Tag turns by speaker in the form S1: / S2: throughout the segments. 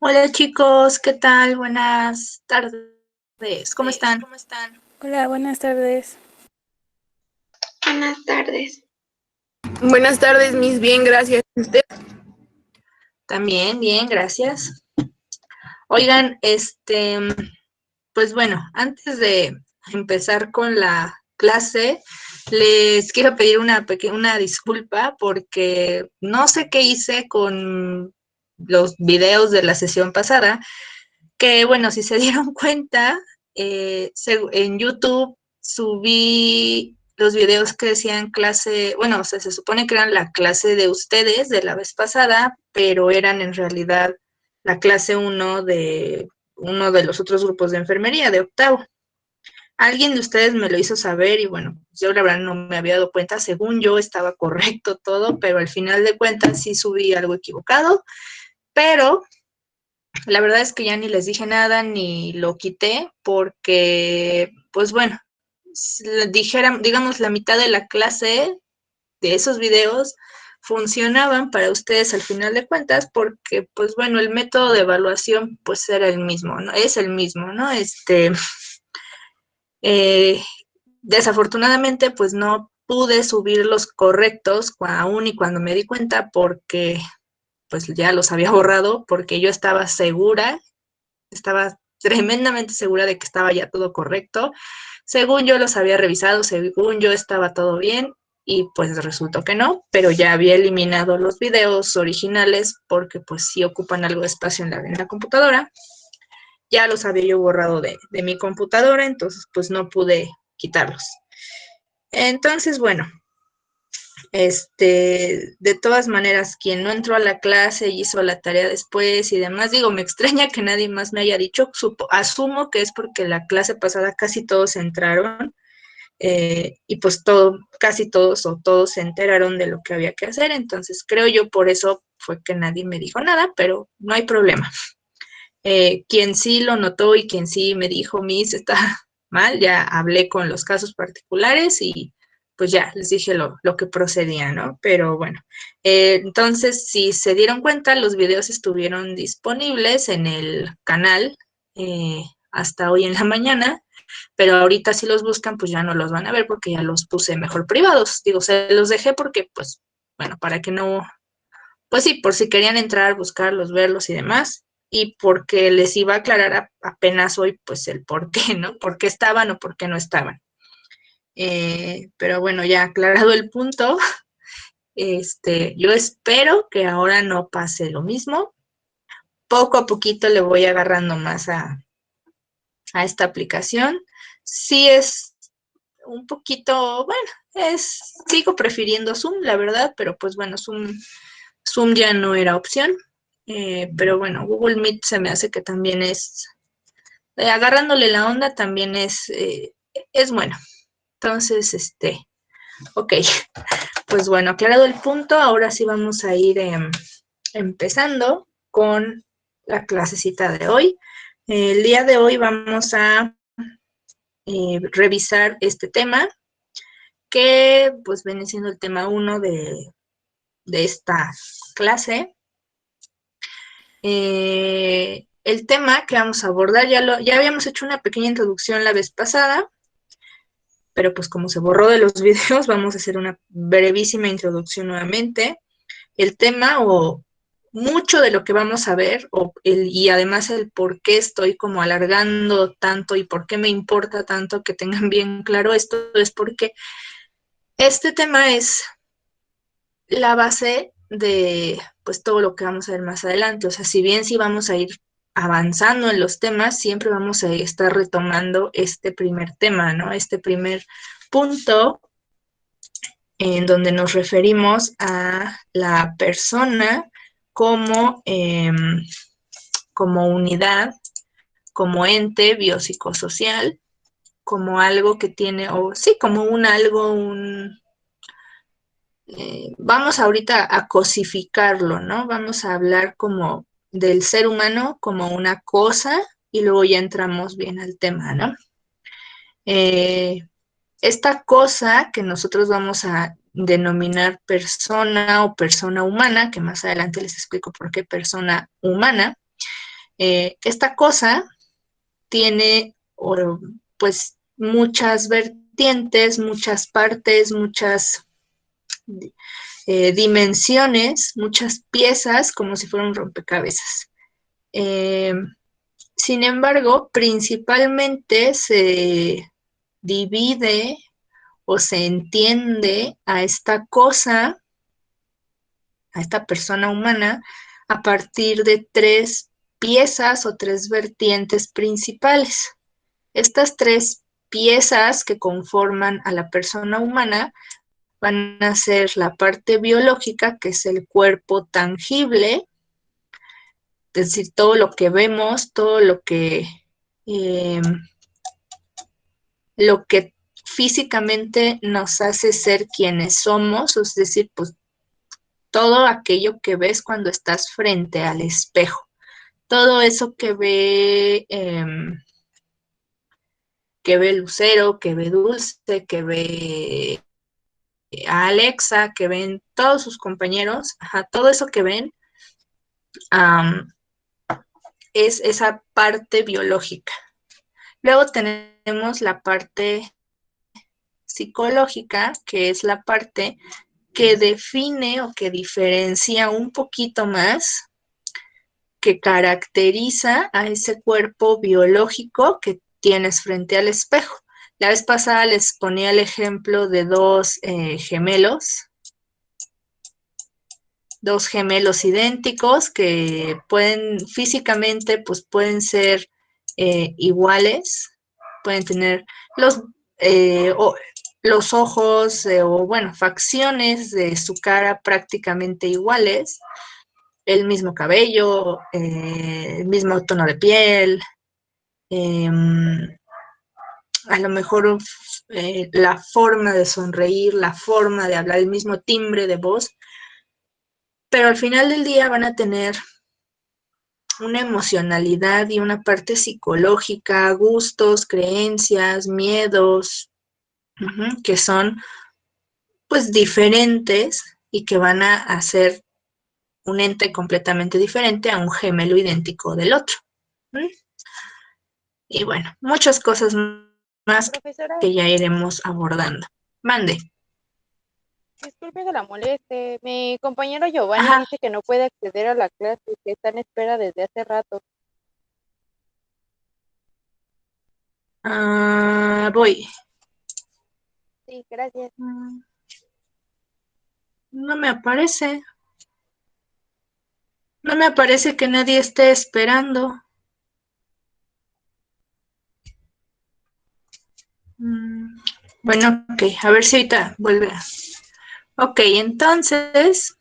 S1: Hola chicos, ¿qué tal? Buenas tardes, ¿cómo están?
S2: Hola, buenas tardes.
S3: Buenas tardes.
S4: Buenas tardes, Miss. Bien, gracias. ¿Usted?
S1: También, bien, gracias. Oigan, pues bueno, antes de empezar con la clase, les quiero pedir una disculpa porque no sé qué hice con los videos de la sesión pasada, que bueno, si se dieron cuenta, en YouTube subí los videos que decían clase, bueno, o sea, se supone que eran la clase de ustedes de la vez pasada, pero eran en realidad la clase uno de los otros grupos de enfermería, de octavo. Alguien de ustedes me lo hizo saber y bueno, yo la verdad no me había dado cuenta, según yo estaba correcto todo, pero al final de cuentas sí subí algo equivocado, pero la verdad es que ya ni les dije nada ni lo quité porque, pues bueno, digamos, la mitad de la clase de esos videos funcionaban para ustedes al final de cuentas porque, pues bueno, el método de evaluación pues era el mismo, ¿no? Es el mismo, ¿no? Eh, Desafortunadamente pues no pude subir los correctos aún y cuando me di cuenta porque pues ya los había borrado porque yo estaba tremendamente segura de que estaba ya todo correcto. Según yo los había revisado, según yo estaba todo bien y pues resultó que no, pero ya había eliminado los videos originales porque pues sí ocupan algo de espacio en la computadora. Ya los había yo borrado de mi computadora, entonces pues no pude quitarlos. Entonces, bueno, de todas maneras, quien no entró a la clase y hizo la tarea después y demás, digo, me extraña que nadie más me haya dicho, asumo que es porque la clase pasada casi todos entraron y pues casi todos o todos se enteraron de lo que había que hacer, entonces creo yo por eso fue que nadie me dijo nada, pero no hay problema. Quien sí lo notó y quien sí me dijo, Miss, está mal, ya hablé con los casos particulares y pues ya les dije lo que procedía, ¿no? Pero bueno, entonces si se dieron cuenta, los videos estuvieron disponibles en el canal hasta hoy en la mañana, pero ahorita si los buscan, pues ya no los van a ver porque ya los puse mejor privados. Digo, se los dejé porque, pues, bueno, para que no, pues sí, por si querían entrar, buscarlos, verlos y demás, y porque les iba a aclarar apenas hoy, pues el por qué, ¿no? ¿Por qué estaban o por qué no estaban? Pero bueno, ya aclarado el punto, yo espero que ahora no pase lo mismo. Poco a poquito le voy agarrando más a esta aplicación. Sí es un poquito, bueno, sigo prefiriendo Zoom, la verdad, pero pues bueno, Zoom ya no era opción. Pero bueno, Google Meet se me hace que también agarrándole la onda, también es bueno. Entonces, ok, pues bueno, aclarado el punto, ahora sí vamos a ir empezando con la clasecita de hoy. El día de hoy vamos a revisar este tema que pues viene siendo el tema uno de esta clase. El tema que vamos a abordar, ya habíamos hecho una pequeña introducción la vez pasada, pero pues como se borró de los videos, vamos a hacer una brevísima introducción nuevamente. El tema o mucho de lo que vamos a ver y además el por qué estoy como alargando tanto y por qué me importa tanto que tengan bien claro esto es porque este tema es la base de pues todo lo que vamos a ver más adelante. O sea, si bien sí vamos a ir avanzando en los temas, siempre vamos a estar retomando este primer tema, ¿no? Este primer punto en donde nos referimos a la persona como, como unidad, como ente biopsicosocial, como algo que tiene, o sí, como un algo, vamos ahorita a cosificarlo, ¿no? Vamos a hablar como del ser humano como una cosa y luego ya entramos bien al tema, ¿no? Eh, Esta cosa que nosotros vamos a denominar persona o persona humana, que más adelante les explico por qué persona humana, Esta cosa tiene pues muchas vertientes, muchas partes, muchas dimensiones, muchas piezas, como si fuera un rompecabezas. Eh, Sin embargo, principalmente se divide o se entiende a esta cosa, a esta persona humana, a partir de tres piezas o tres vertientes principales. Estas tres piezas que conforman a la persona humana van a ser la parte biológica, que es el cuerpo tangible, es decir, todo lo que vemos, todo eh, lo que físicamente nos hace ser quienes somos, es decir, pues todo aquello que ves cuando estás frente al espejo, todo eso que ve Lucero, que ve Dulce, que ve a Alexa, que ven todos sus compañeros, ajá, todo eso que ven um, es esa parte biológica. Luego tenemos la parte psicológica, que es la parte que define o que diferencia un poquito más, que caracteriza a ese cuerpo biológico que tienes frente al espejo. La vez pasada les ponía el ejemplo de dos gemelos idénticos que físicamente, pues pueden ser iguales, pueden tener los, los ojos o, bueno, facciones de su cara prácticamente iguales, el mismo cabello, el mismo tono de piel, eh, a lo mejor la forma de sonreír, la forma de hablar, el mismo timbre de voz, pero al final del día van a tener una emocionalidad y una parte psicológica, gustos, creencias, miedos, que son pues diferentes y que van a hacer un ente completamente diferente a un gemelo idéntico del otro. Y bueno, muchas cosas más
S3: Profesora,
S1: que ya iremos abordando. Mande.
S3: disculpe que la moleste. Mi compañero Giovanni
S1: Ajá.
S3: dice que no puede acceder a la clase, que está en espera desde hace rato.
S1: Voy.
S3: Sí, gracias.
S1: No me aparece. No me aparece que nadie esté esperando. Bueno, ok, a ver si ahorita vuelve. Ok, entonces,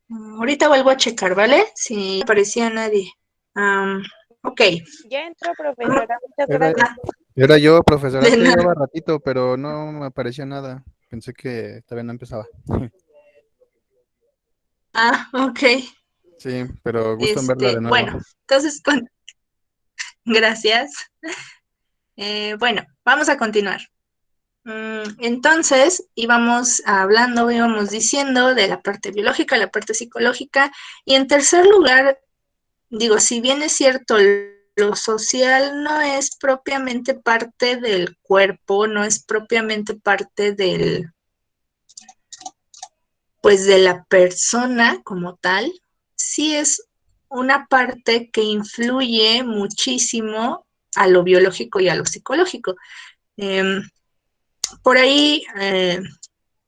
S1: ahorita vuelvo a checar, ¿vale? Si no aparecía nadie. Ok.
S3: Ya entró, profesora. Muchas
S5: Era,
S3: gracias.
S5: era yo, profesora,
S1: De
S5: es que
S1: nada.
S5: llevaba ratito, pero no me apareció nada. Pensé que todavía no empezaba.
S1: Ok.
S5: Sí, pero gusto en verla de nuevo.
S1: Bueno, entonces, gracias. Bueno, vamos a continuar. Entonces, íbamos diciendo de la parte biológica, la parte psicológica, y en tercer lugar, digo, si bien es cierto, lo social no es propiamente parte del cuerpo, no es propiamente parte pues de la persona como tal, sí es una parte que influye muchísimo a lo biológico y a lo psicológico. Eh, por ahí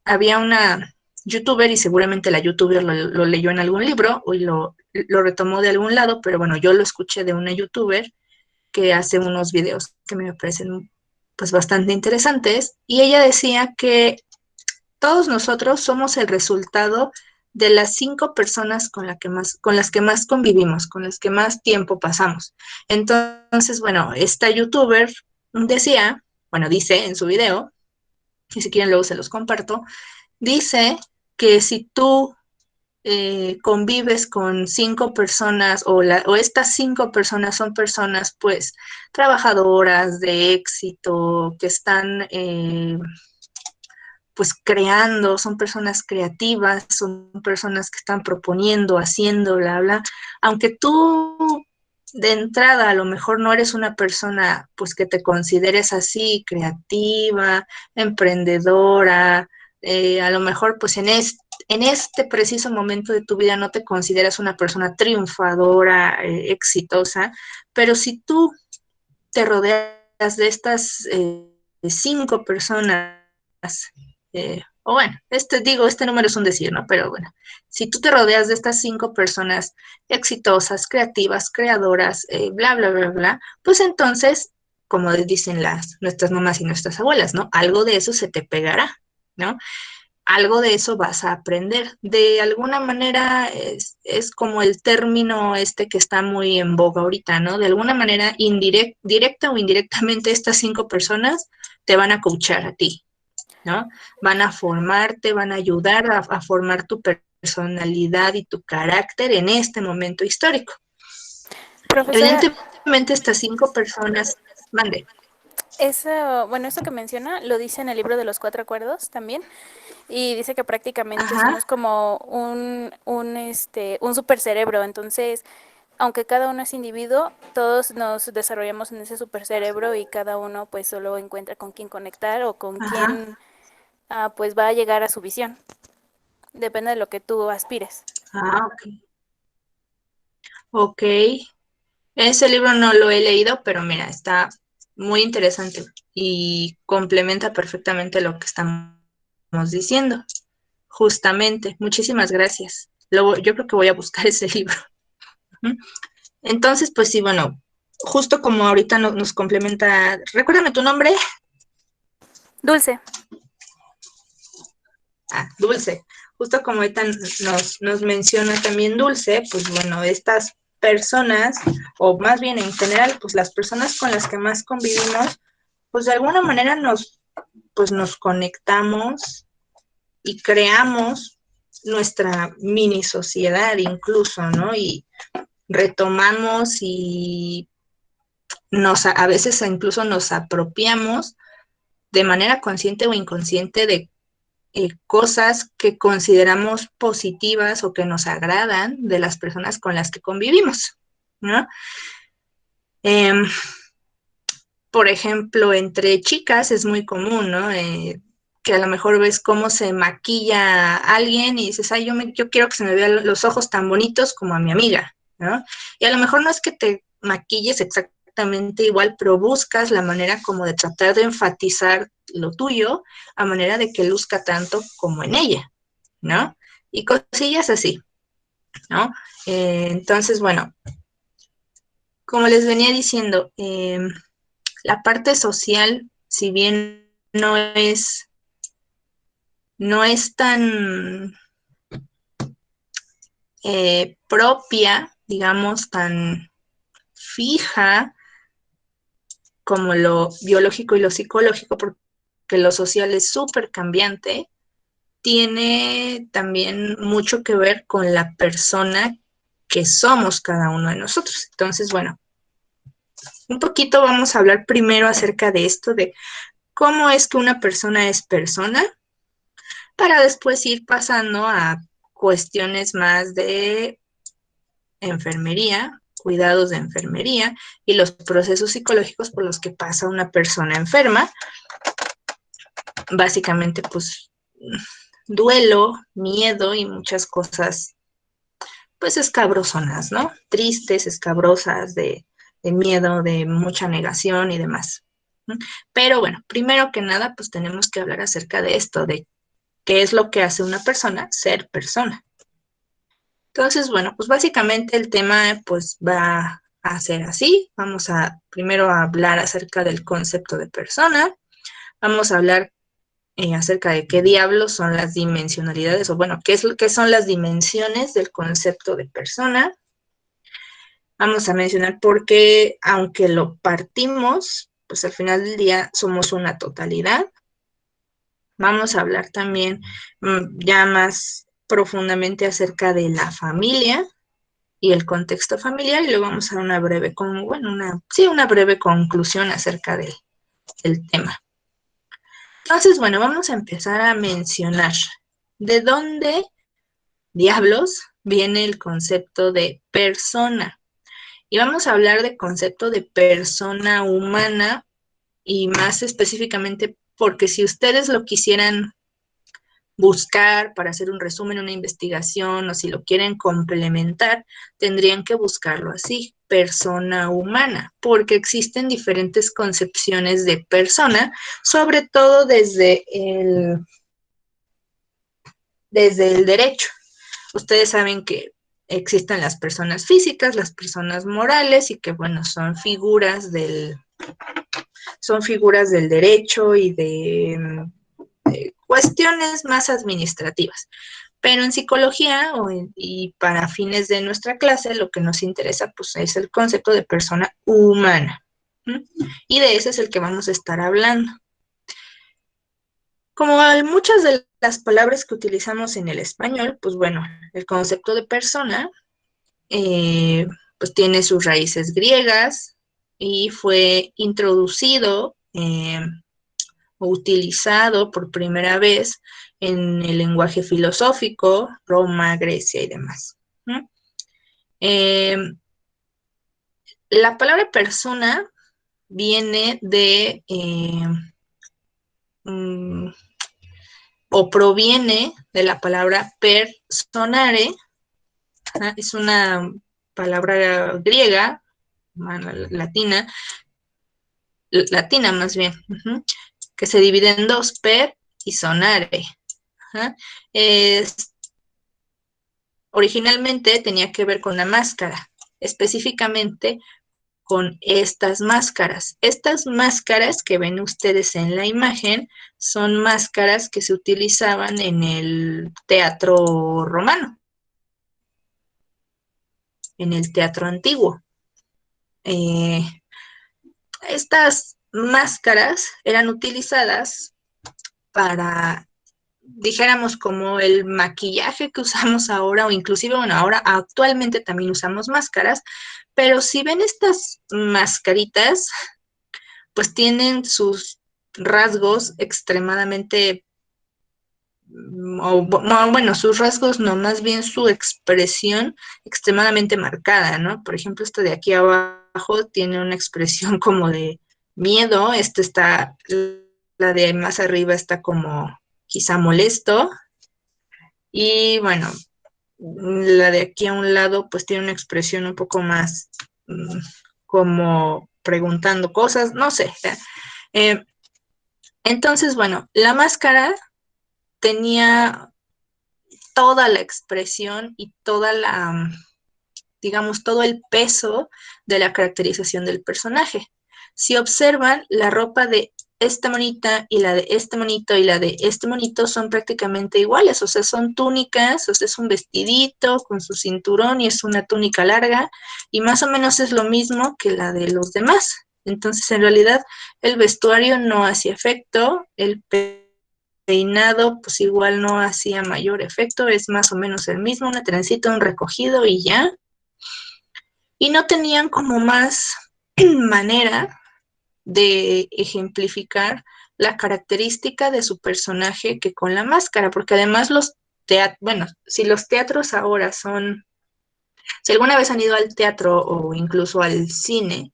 S1: había una youtuber y seguramente la youtuber lo leyó en algún libro o lo retomó de algún lado, pero bueno, yo lo escuché de una youtuber que hace unos videos que me parecen pues bastante interesantes y ella decía que todos nosotros somos el resultado de las 5 personas con las que más convivimos, con las que más tiempo pasamos. Entonces, bueno, esta youtuber decía, bueno, dice en su video, y si quieren luego se los comparto, dice que si tú convives con 5 personas o estas 5 personas son personas pues trabajadoras de éxito, que están pues creando, son personas creativas, son personas que están proponiendo, haciendo, bla, bla. Aunque tú de entrada a lo mejor no eres una persona pues que te consideres así, creativa, emprendedora, a lo mejor pues en este preciso momento de tu vida no te consideras una persona triunfadora, exitosa, pero si tú te rodeas de estas 5 personas, o bueno, este número es un decir, ¿no? Pero bueno, si tú te rodeas de estas 5 personas exitosas, creativas, creadoras, bla, bla, bla, bla, pues entonces, como dicen nuestras mamás y nuestras abuelas, ¿no? Algo de eso se te pegará, ¿no? Algo de eso vas a aprender. De alguna manera es como el término este que está muy en boga ahorita, ¿no? De alguna manera, directa o indirectamente, estas 5 personas te van a coachar a ti, ¿no? Van a formarte, van a ayudar a formar tu personalidad y tu carácter en este momento histórico.
S2: Profesora,
S1: Evidentemente, estas 5 personas, mande.
S2: bueno, eso que menciona lo dice en el libro de los 4 acuerdos también, y dice que prácticamente
S1: Ajá,
S2: somos como un supercerebro. Entonces, aunque cada uno es individuo, todos nos desarrollamos en ese supercerebro y cada uno pues solo encuentra con quién conectar o con
S1: ajá.
S2: quién pues va a llegar a su visión. Depende de lo que tú aspires.
S1: Ah, ok. Ok. Ese libro no lo he leído, pero mira, está muy interesante y complementa perfectamente lo que estamos diciendo. Justamente, muchísimas gracias. Yo creo que voy a buscar ese libro. Ujú. Entonces, pues sí, bueno, justo como ahorita nos complementa, recuérdame tu nombre.
S2: Dulce.
S1: Dulce. Justo como ahorita nos menciona también Dulce, pues bueno, estas personas, o más bien en general, pues las personas con las que más convivimos, pues de alguna manera pues nos conectamos y creamos nuestra mini sociedad incluso, ¿no? Y retomamos y a veces incluso nos apropiamos de manera consciente o inconsciente de cosas que consideramos positivas o que nos agradan de las personas con las que convivimos, ¿no? Eh, por ejemplo, entre chicas es muy común, ¿no? Que a lo mejor ves cómo se maquilla alguien y dices, ay, yo quiero que se me vean los ojos tan bonitos como a mi amiga, ¿no? Y a lo mejor no es que te maquilles exactamente igual, pero buscas la manera como de tratar de enfatizar lo tuyo a manera de que luzca tanto como en ella, ¿no? Y cosillas así, ¿no? Entonces, bueno, como les venía diciendo, la parte social, si bien no es tan propia, digamos, tan fija como lo biológico y lo psicológico, porque lo social es súper cambiante, tiene también mucho que ver con la persona que somos cada uno de nosotros. Entonces, bueno, un poquito vamos a hablar primero acerca de esto, de cómo es que una persona es persona, para después ir pasando a cuestiones más de enfermería, cuidados de enfermería y los procesos psicológicos por los que pasa una persona enferma. Básicamente, pues, duelo, miedo y muchas cosas, pues, escabrosonas, ¿no? Tristes, escabrosas, de miedo, de mucha negación y demás. Pero bueno, primero que nada, pues tenemos que hablar acerca de esto, de qué es lo que hace una persona ser persona. Entonces, bueno, pues básicamente el tema pues va a ser así. Vamos a primero a hablar acerca del concepto de persona. Vamos a hablar acerca de qué diablos son las dimensionalidades, o bueno, qué son las dimensiones del concepto de persona. Vamos a mencionar por qué, aunque lo partimos, pues al final del día somos una totalidad. Vamos a hablar también ya más profundamente acerca de la familia y el contexto familiar, y luego vamos a dar una breve, una breve conclusión acerca del tema. Entonces, bueno, vamos a empezar a mencionar de dónde diablos viene el concepto de persona. Y vamos a hablar de concepto de persona humana, y más específicamente porque si ustedes lo quisieran buscar para hacer un resumen, una investigación, o si lo quieren complementar, tendrían que buscarlo así, persona humana, porque existen diferentes concepciones de persona, sobre todo desde el derecho. Ustedes saben que existen las personas físicas, las personas morales, y que, bueno, son figuras del derecho y de cuestiones más administrativas. Pero en psicología y para fines de nuestra clase, lo que nos interesa pues es el concepto de persona humana. Y de ese es el que vamos a estar hablando. Como muchas de las palabras que utilizamos en el español, pues bueno, el concepto de persona pues tiene sus raíces griegas y fue introducido o utilizado por primera vez en el lenguaje filosófico, Roma, Grecia y demás. La palabra persona viene de o proviene de la palabra personare, es una palabra griega, latina más bien, que se divide en dos, per y sonare. Originalmente tenía que ver con la máscara, específicamente con estas máscaras. Estas máscaras que ven ustedes en la imagen son máscaras que se utilizaban en el teatro romano, en el teatro antiguo. Estas máscaras eran utilizadas para, dijéramos, como el maquillaje que usamos ahora, o inclusive, bueno, ahora actualmente también usamos máscaras, pero si ven estas mascaritas, pues tienen sus rasgos extremadamente, bueno, sus rasgos no, más bien su expresión extremadamente marcada, ¿no? Por ejemplo, esta de aquí abajo tiene una expresión como de miedo, la de más arriba está como quizá molesto, y bueno, la de aquí a un lado pues tiene una expresión un poco más como preguntando cosas, no sé. Entonces, bueno, la máscara tenía toda la expresión y digamos, todo el peso de la caracterización del personaje. Si observan, la ropa de esta monita y la de este monito y la de este monito son prácticamente iguales, o sea, son túnicas, o sea, es un vestidito con su cinturón y es una túnica larga, y más o menos es lo mismo que la de los demás. Entonces, en realidad, el vestuario no hacía efecto, el peinado pues igual no hacía mayor efecto, es más o menos el mismo, una trencita, un recogido y ya. Y no tenían como más manera de ejemplificar la característica de su personaje que con la máscara, porque además si los teatros ahora si alguna vez han ido al teatro o incluso al cine,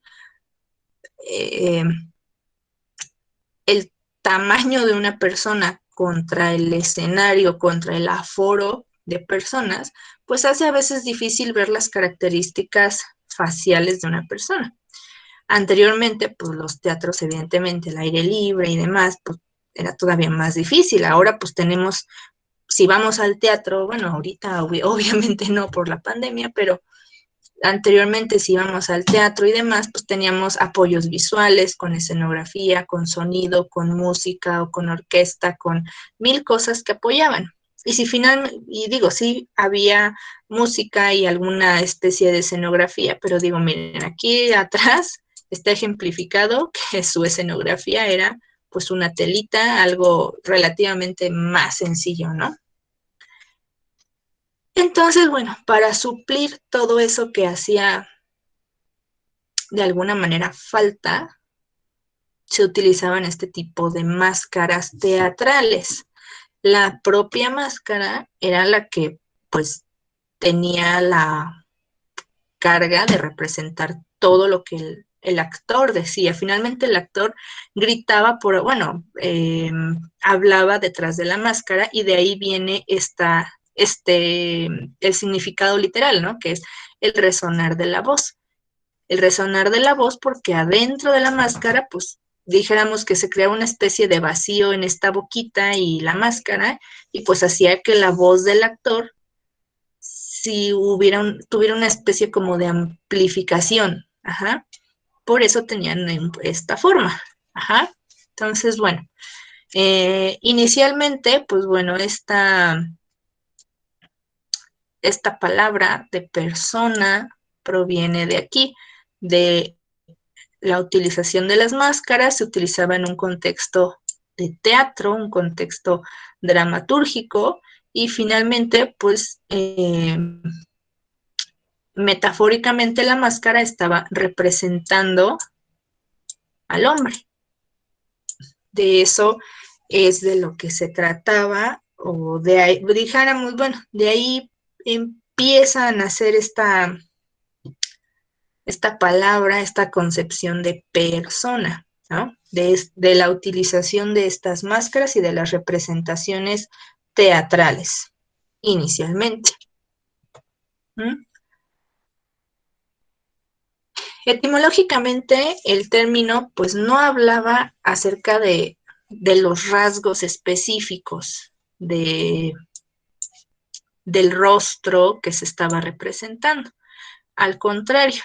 S1: el tamaño de una persona contra el escenario, contra el aforo de personas, pues hace a veces difícil ver las características faciales de una persona. Anteriormente, pues los teatros, evidentemente, el aire libre y demás, pues era todavía más difícil. Ahora, pues tenemos, si vamos al teatro, bueno, ahorita obviamente no por la pandemia, pero anteriormente si íbamos al teatro y demás, pues teníamos apoyos visuales con escenografía, con sonido, con música o con orquesta, con mil cosas que apoyaban. Y si sí había música y alguna especie de escenografía, pero digo, miren, aquí atrás está ejemplificado que su escenografía era pues una telita, algo relativamente más sencillo, ¿no? Entonces, bueno, para suplir todo eso que hacía de alguna manera falta, se utilizaban este tipo de máscaras teatrales. La propia máscara era la que pues tenía la carga de representar todo lo que el actor decía. Finalmente el actor gritaba bueno, hablaba detrás de la máscara y de ahí viene el significado literal, ¿no? Que es el resonar de la voz. El resonar de la voz porque adentro de la máscara, pues dijéramos que se creaba una especie de vacío en esta boquita y la máscara, y pues hacía que la voz del actor si tuviera una especie como de amplificación, ajá, por eso tenían esta forma, ajá. Entonces, bueno, inicialmente, pues bueno, esta palabra de persona proviene de aquí, de la utilización de las máscaras, se utilizaba en un contexto de teatro, un contexto dramatúrgico, y finalmente, pues, metafóricamente la máscara estaba representando al hombre. De eso es de lo que se trataba, o de ahí, dijéramos, bueno, de ahí empieza a nacer esta palabra, esta concepción de persona, ¿no? De la utilización de estas máscaras y de las representaciones teatrales, inicialmente. ¿Mm? Etimológicamente, el término pues no hablaba acerca de los rasgos específicos del rostro que se estaba representando. Al contrario,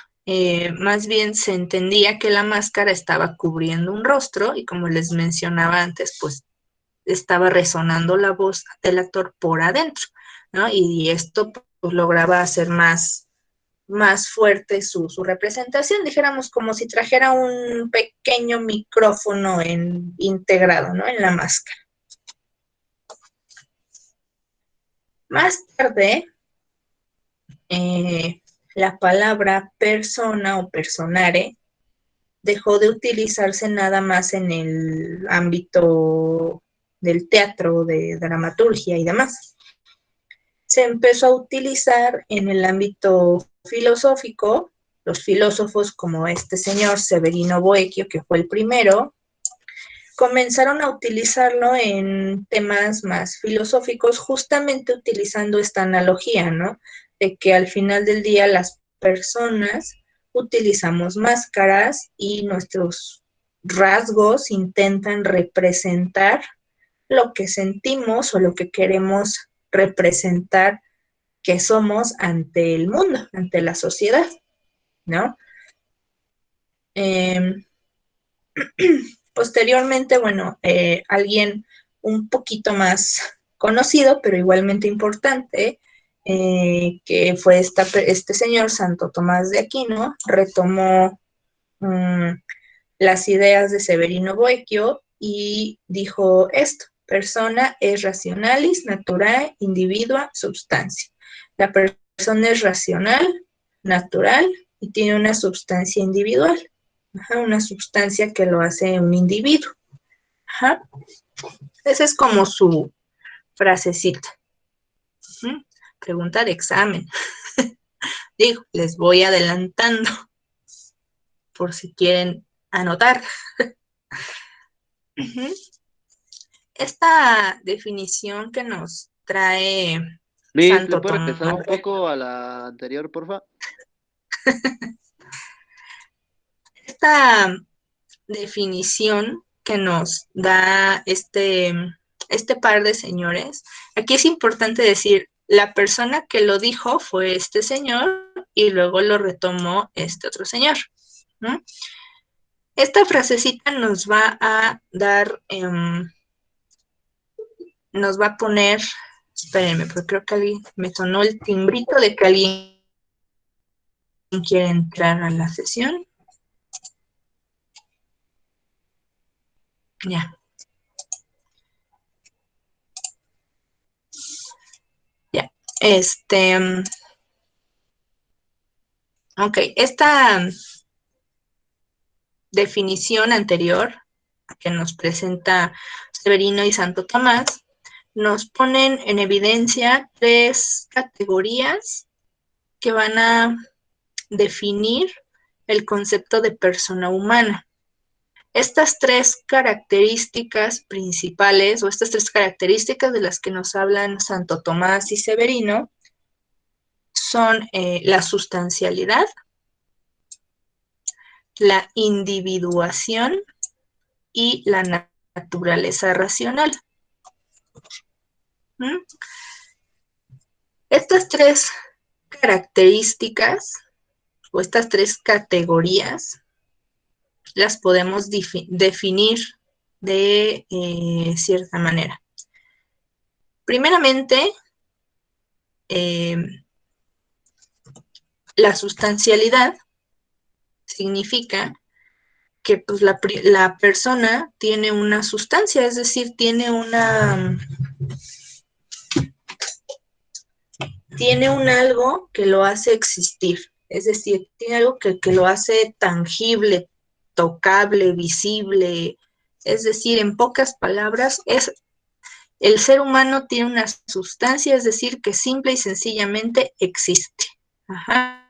S1: más bien se entendía que la máscara estaba cubriendo un rostro y como les mencionaba antes, pues estaba resonando la voz del actor por adentro, ¿no? Y esto pues lograba hacer más fuerte su representación, dijéramos como si trajera un pequeño micrófono integrado, ¿no? En la máscara. Más tarde, la palabra persona o personare dejó de utilizarse nada más en el ámbito del teatro, de dramaturgia y demás. Se empezó a utilizar en el ámbito filosófico. Los filósofos como este señor Severino Boecchio, que fue el primero, comenzaron a utilizarlo en temas más filosóficos, justamente utilizando esta analogía, ¿no? De que al final del día las personas utilizamos máscaras y nuestros rasgos intentan representar lo que sentimos o lo que queremos representar que somos ante el mundo, ante la sociedad, ¿no? Posteriormente, bueno, alguien un poquito más conocido, pero igualmente importante, que fue este señor Santo Tomás de Aquino, retomó las ideas de Severino Boecchio y dijo esto: persona es rationalis, naturae, individua, substancia. La persona es racional, natural y tiene una substancia individual. Ajá, una substancia que lo hace un individuo. Ajá. Esa es como su frasecita. Pregunta de examen. Digo, les voy adelantando por si quieren anotar. Esta definición que nos trae
S6: Liz, ¿le
S1: Santo
S6: puede
S1: Tomás,
S6: regresar un poco a la anterior, porfa?
S1: esta definición que nos da este par de señores, aquí es importante decir, la persona que lo dijo fue este señor y luego lo retomó este otro señor, ¿no? Esta frasecita nos va a dar, nos va a poner, espérenme, porque creo que alguien me sonó el timbrito de que alguien quiere entrar a la sesión. Ya. Ya. Ok, esta definición anterior que nos presenta Severino y Santo Tomás nos ponen en evidencia 3 categorías que van a definir el concepto de persona humana. Estas 3 características principales, o estas 3 características de las que nos hablan Santo Tomás y Severino, son la sustancialidad, la individuación y la naturaleza racional. ¿Mm? Estas 3 características o estas 3 categorías las podemos definir de cierta manera. Primeramente, la sustancialidad significa que pues, la persona tiene una sustancia, es decir, tiene un algo que lo hace existir, es decir, tiene algo que lo hace tangible, tocable, visible, es decir, en pocas palabras, el ser humano tiene una sustancia, es decir, que simple y sencillamente existe. Ajá.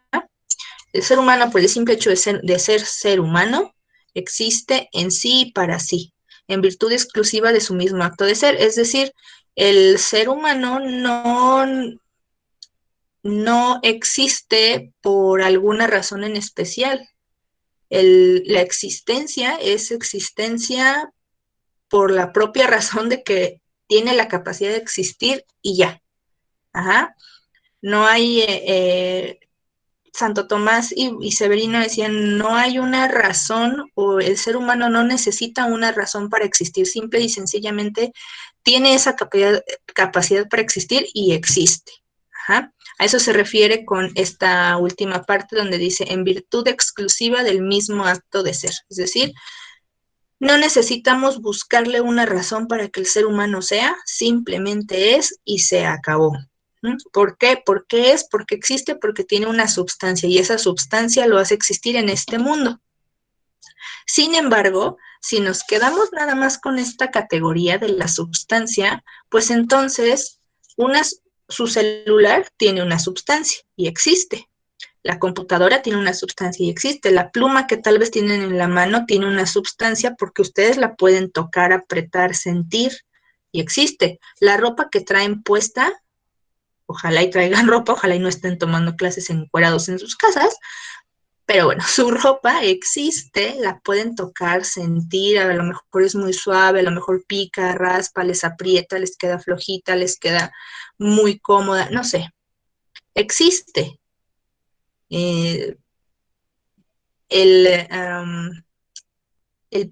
S1: El ser humano, por el simple hecho de ser ser humano, existe en sí y para sí, en virtud exclusiva de su mismo acto de ser. Es decir, el ser humano no existe por alguna razón en especial. La existencia es existencia por la propia razón de que tiene la capacidad de existir y ya. Ajá. No hay, Santo Tomás y Severino decían, no hay una razón o el ser humano no necesita una razón para existir, simple y sencillamente tiene esa capacidad para existir y existe. Ajá. A eso se refiere con esta última parte donde dice, en virtud exclusiva del mismo acto de ser. Es decir, no necesitamos buscarle una razón para que el ser humano sea, simplemente es y se acabó. ¿Por qué? Porque existe, porque tiene una sustancia y esa sustancia lo hace existir en este mundo. Sin embargo, si nos quedamos nada más con esta categoría de la sustancia, pues entonces su celular tiene una sustancia y existe. La computadora tiene una sustancia y existe. La pluma que tal vez tienen en la mano tiene una sustancia porque ustedes la pueden tocar, apretar, sentir y existe. La ropa que traen puesta, ojalá y traigan ropa, ojalá y no estén tomando clases encuerados en sus casas, pero bueno, su ropa existe, la pueden tocar, sentir, a lo mejor es muy suave, a lo mejor pica, raspa, les aprieta, les queda flojita, les queda muy cómoda, no sé, existe. El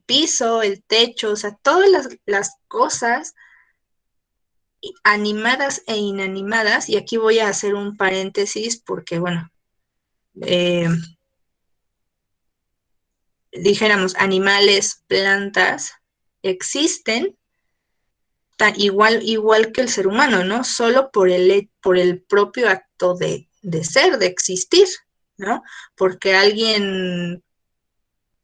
S1: piso, el techo, o sea, todas las cosas animadas e inanimadas, y aquí voy a hacer un paréntesis porque, bueno, dijéramos, animales, plantas, existen igual que el ser humano, ¿no? Solo por el propio acto de ser, de existir, ¿no? Porque alguien,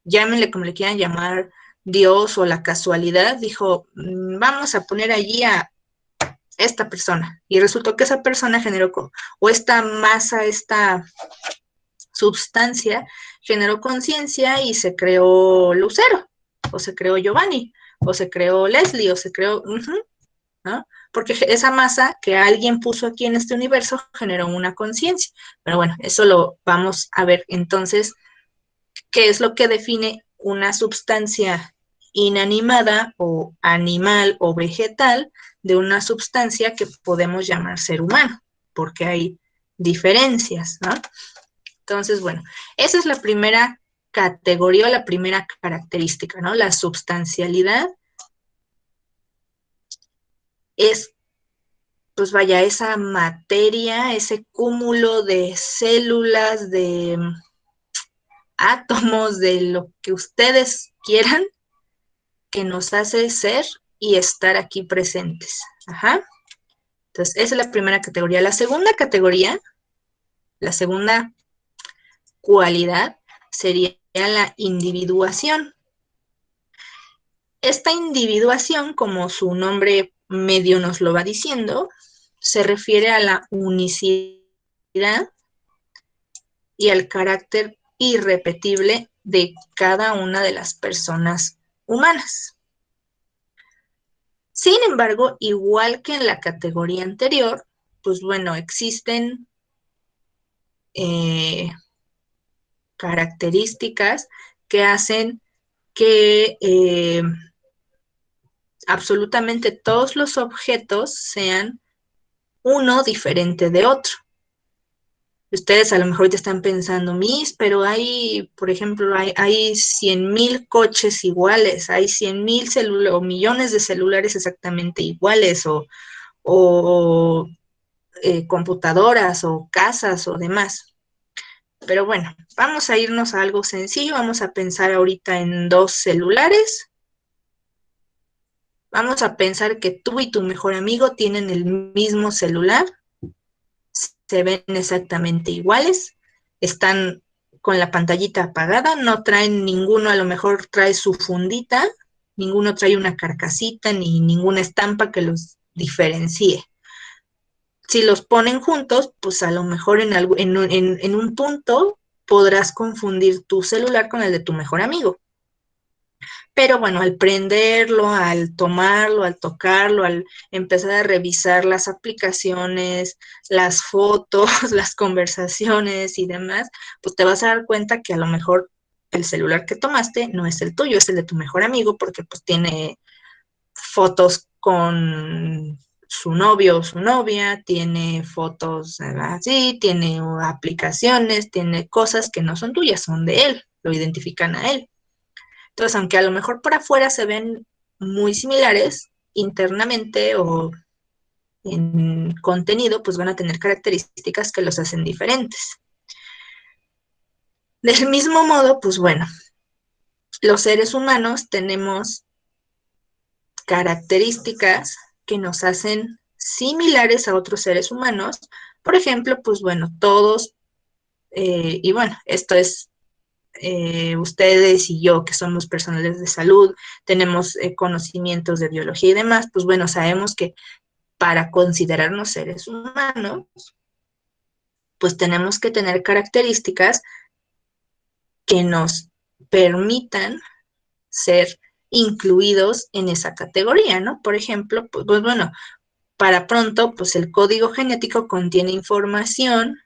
S1: llámenle como le quieran llamar, Dios o la casualidad, dijo, vamos a poner allí a esta persona. Y resultó que esa persona generó, o esta masa, esta sustancia, generó conciencia y se creó Lucero, o se creó Giovanni, o se creó Leslie, o se creó, ¿no? Porque esa masa que alguien puso aquí en este universo generó una conciencia. Pero bueno, eso lo vamos a ver entonces, qué es lo que define una sustancia inanimada o animal o vegetal de una sustancia que podemos llamar ser humano, porque hay diferencias, ¿no? Entonces, bueno, esa es la primera categoría o la primera característica, ¿no? La substancialidad es, pues vaya, esa materia, ese cúmulo de células, de átomos, de lo que ustedes quieran, que nos hace ser y estar aquí presentes. Ajá. Entonces, esa es la primera categoría. La segunda categoría, la segunda cualidad sería la individuación. Esta individuación, como su nombre medio nos lo va diciendo, se refiere a la unicidad y al carácter irrepetible de cada una de las personas humanas. Sin embargo, igual que en la categoría anterior, pues bueno, existen características que hacen que absolutamente todos los objetos sean uno diferente de otro. Ustedes a lo mejor te están pensando, Miss, pero hay, por ejemplo, hay 100,000 coches iguales, hay 100,000 o millones de celulares exactamente iguales, o computadoras, o casas, o demás. Pero bueno, vamos a irnos a algo sencillo, vamos a pensar ahorita en 2 celulares. Vamos a pensar que tú y tu mejor amigo tienen el mismo celular, se ven exactamente iguales, están con la pantallita apagada, no traen ninguno, a lo mejor trae su fundita, ninguno trae una carcasita ni ninguna estampa que los diferencie. Si los ponen juntos, pues a lo mejor en un punto podrás confundir tu celular con el de tu mejor amigo. Pero bueno, al prenderlo, al tomarlo, al tocarlo, al empezar a revisar las aplicaciones, las fotos, las conversaciones y demás, pues te vas a dar cuenta que a lo mejor el celular que tomaste no es el tuyo, es el de tu mejor amigo, porque pues tiene fotos con su novio o su novia, tiene fotos así, tiene aplicaciones, tiene cosas que no son tuyas, son de él, lo identifican a él. Entonces, aunque a lo mejor por afuera se ven muy similares, internamente o en contenido, pues van a tener características que los hacen diferentes. Del mismo modo, pues bueno, los seres humanos tenemos características que nos hacen similares a otros seres humanos. Por ejemplo, pues bueno, todos, y bueno, esto es ustedes y yo, que somos personales de salud, tenemos conocimientos de biología y demás, pues bueno, sabemos que para considerarnos seres humanos, pues tenemos que tener características que nos permitan ser incluidos en esa categoría, ¿no? Por ejemplo, pues bueno, para pronto, pues el código genético contiene información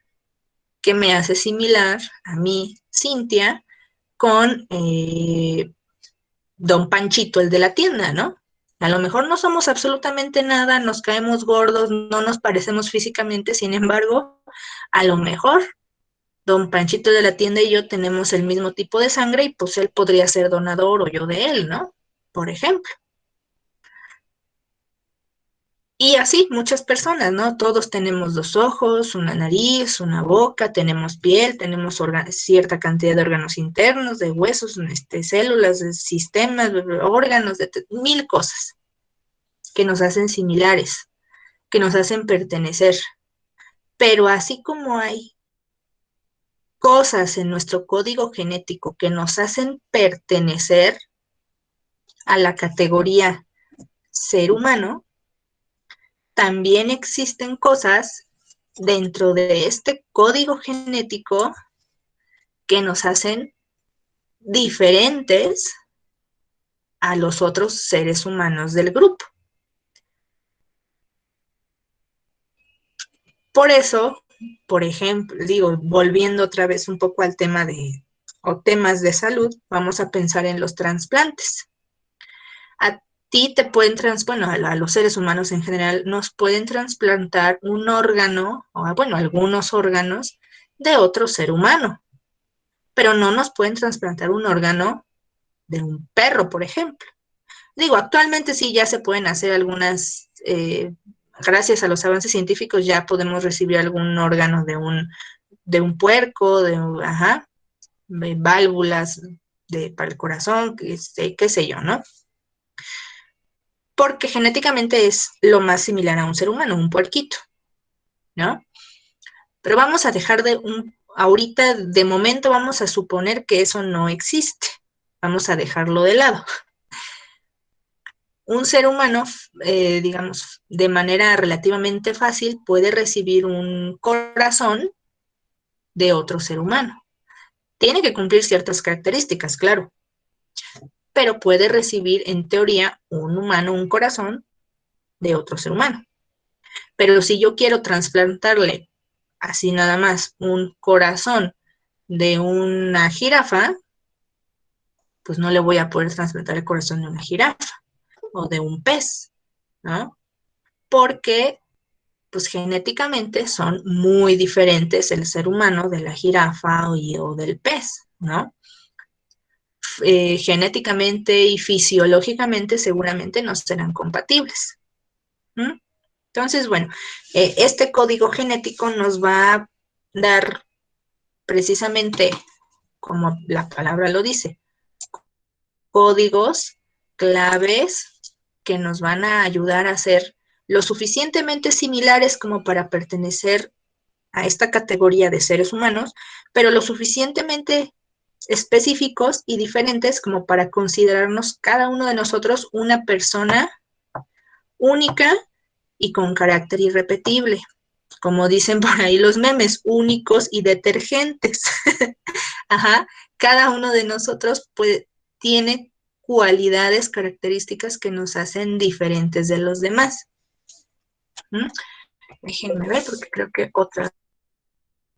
S1: que me hace similar a mí, Cintia, con don Panchito, el de la tienda, ¿no? A lo mejor no somos absolutamente nada, nos caemos gordos, no nos parecemos físicamente, sin embargo, a lo mejor don Panchito de la tienda y yo tenemos el mismo tipo de sangre y pues él podría ser donador o yo de él, ¿no? Por ejemplo. Y así, muchas personas, ¿no? Todos tenemos 2 ojos, una nariz, una boca, tenemos piel, tenemos cierta cantidad de órganos internos, de huesos, células, de sistemas, órganos, de 1000 cosas que nos hacen similares, que nos hacen pertenecer. Pero así como hay cosas en nuestro código genético que nos hacen pertenecer a la categoría ser humano, también existen cosas dentro de este código genético que nos hacen diferentes a los otros seres humanos del grupo. Por eso, por ejemplo, digo, volviendo otra vez un poco al tema o temas de salud, vamos a pensar en los trasplantes. A ti te pueden a los seres humanos en general, nos pueden trasplantar un órgano, o bueno, algunos órganos de otro ser humano, pero no nos pueden trasplantar un órgano de un perro, por ejemplo. Digo, actualmente sí ya se pueden hacer algunas, gracias a los avances científicos ya podemos recibir algún órgano de un puerco, de válvulas para el corazón, qué sé yo, ¿no? porque genéticamente es lo más similar a un ser humano, un puerquito, ¿no? Pero vamos a dejar ahorita, de momento vamos a suponer que eso no existe. Vamos a dejarlo de lado. Un ser humano, digamos, de manera relativamente fácil, puede recibir un corazón de otro ser humano. Tiene que cumplir ciertas características, claro, pero puede recibir, en teoría, un humano, un corazón de otro ser humano. Pero si yo quiero trasplantarle así nada más un corazón de una jirafa, pues no le voy a poder trasplantar el corazón de una jirafa o de un pez, ¿no? Porque pues genéticamente son muy diferentes el ser humano de la jirafa o del pez, ¿no? Genéticamente y fisiológicamente seguramente no serán compatibles. ¿Mm? Entonces, bueno, este código genético nos va a dar precisamente, como la palabra lo dice, códigos, claves que nos van a ayudar a ser lo suficientemente similares como para pertenecer a esta categoría de seres humanos, pero lo suficientemente específicos y diferentes como para considerarnos cada uno de nosotros una persona única y con carácter irrepetible. Como dicen por ahí los memes, únicos y detergentes. Ajá, cada uno de nosotros tiene cualidades, características que nos hacen diferentes de los demás. ¿Mm? Déjenme ver porque creo que otra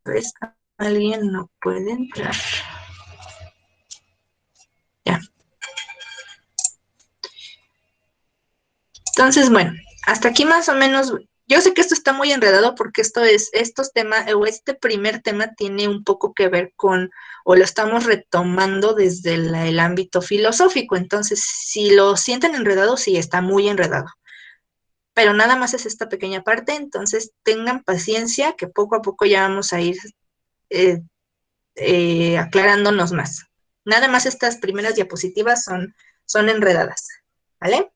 S1: vez alguien no puede entrar. Ya. Entonces, bueno, hasta aquí más o menos. Yo sé que esto está muy enredado porque estos temas, o este primer tema tiene un poco que ver con, o lo estamos retomando desde el ámbito filosófico. Entonces, si lo sienten enredado, sí, está muy enredado. Pero nada más es esta pequeña parte, entonces tengan paciencia que poco a poco ya vamos a ir aclarándonos más. Nada más estas primeras diapositivas son enredadas, ¿vale?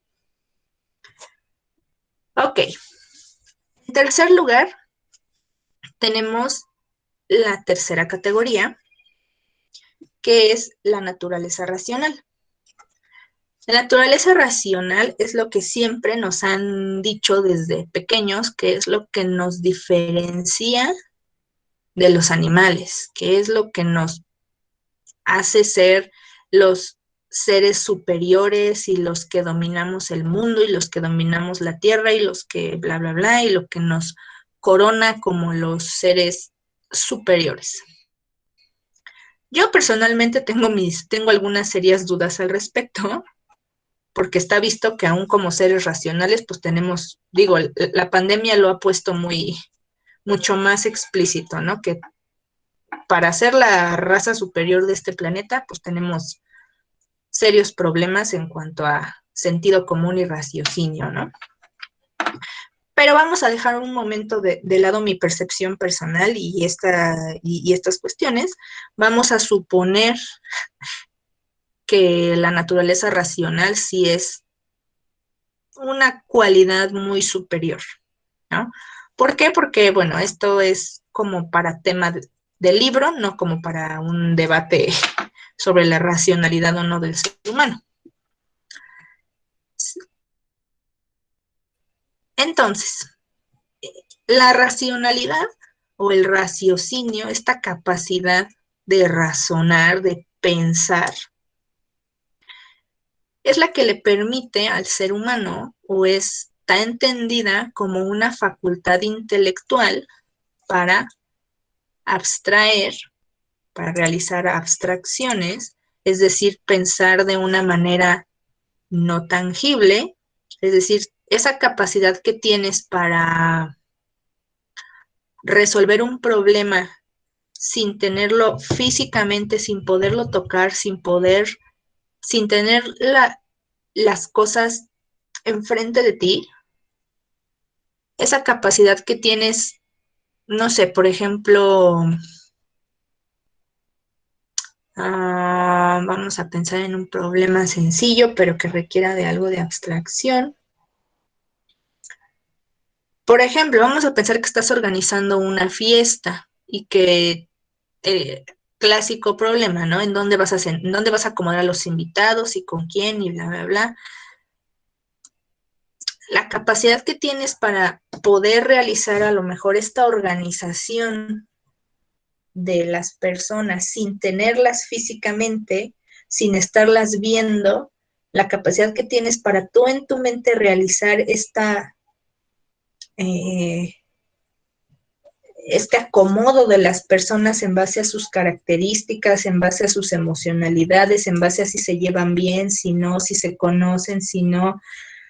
S1: Ok. En tercer lugar, tenemos la tercera categoría, que es la naturaleza racional. La naturaleza racional es lo que siempre nos han dicho desde pequeños, que es lo que nos diferencia de los animales, que es lo que nos hace ser los seres superiores y los que dominamos el mundo y los que dominamos la tierra y los que bla, bla, bla, y lo que nos corona como los seres superiores. Yo personalmente tengo algunas serias dudas al respecto, porque está visto que aún como seres racionales, pues tenemos, digo, la pandemia lo ha puesto mucho más explícito, ¿no? Que para ser la raza superior de este planeta, pues tenemos serios problemas en cuanto a sentido común y raciocinio, ¿no? Pero vamos a dejar un momento de lado mi percepción personal y estas cuestiones. Vamos a suponer que la naturaleza racional sí es una cualidad muy superior, ¿no? ¿Por qué? Porque, bueno, esto es como para tema de libro, no como para un debate sobre la racionalidad o no del ser humano. Entonces, la racionalidad o el raciocinio, esta capacidad de razonar, de pensar, es la que le permite al ser humano, o está entendida como una facultad intelectual para abstraer, para realizar abstracciones, es decir, pensar de una manera no tangible, es decir, esa capacidad que tienes para resolver un problema sin tenerlo físicamente, sin poderlo tocar, sin tener las cosas enfrente de ti, esa capacidad que tienes, no sé, por ejemplo, vamos a pensar en un problema sencillo, pero que requiera de algo de abstracción. por ejemplo, vamos a pensar que estás organizando una fiesta y que clásico problema, ¿no? ¿En dónde en dónde vas a acomodar a los invitados y con quién y bla, bla, bla? La capacidad que tienes para poder realizar a lo mejor esta organización de las personas sin tenerlas físicamente, sin estarlas viendo, la capacidad que tienes para tú en tu mente realizar este acomodo de las personas en base a sus características, en base a sus emocionalidades, en base a si se llevan bien, si no, si se conocen, si no,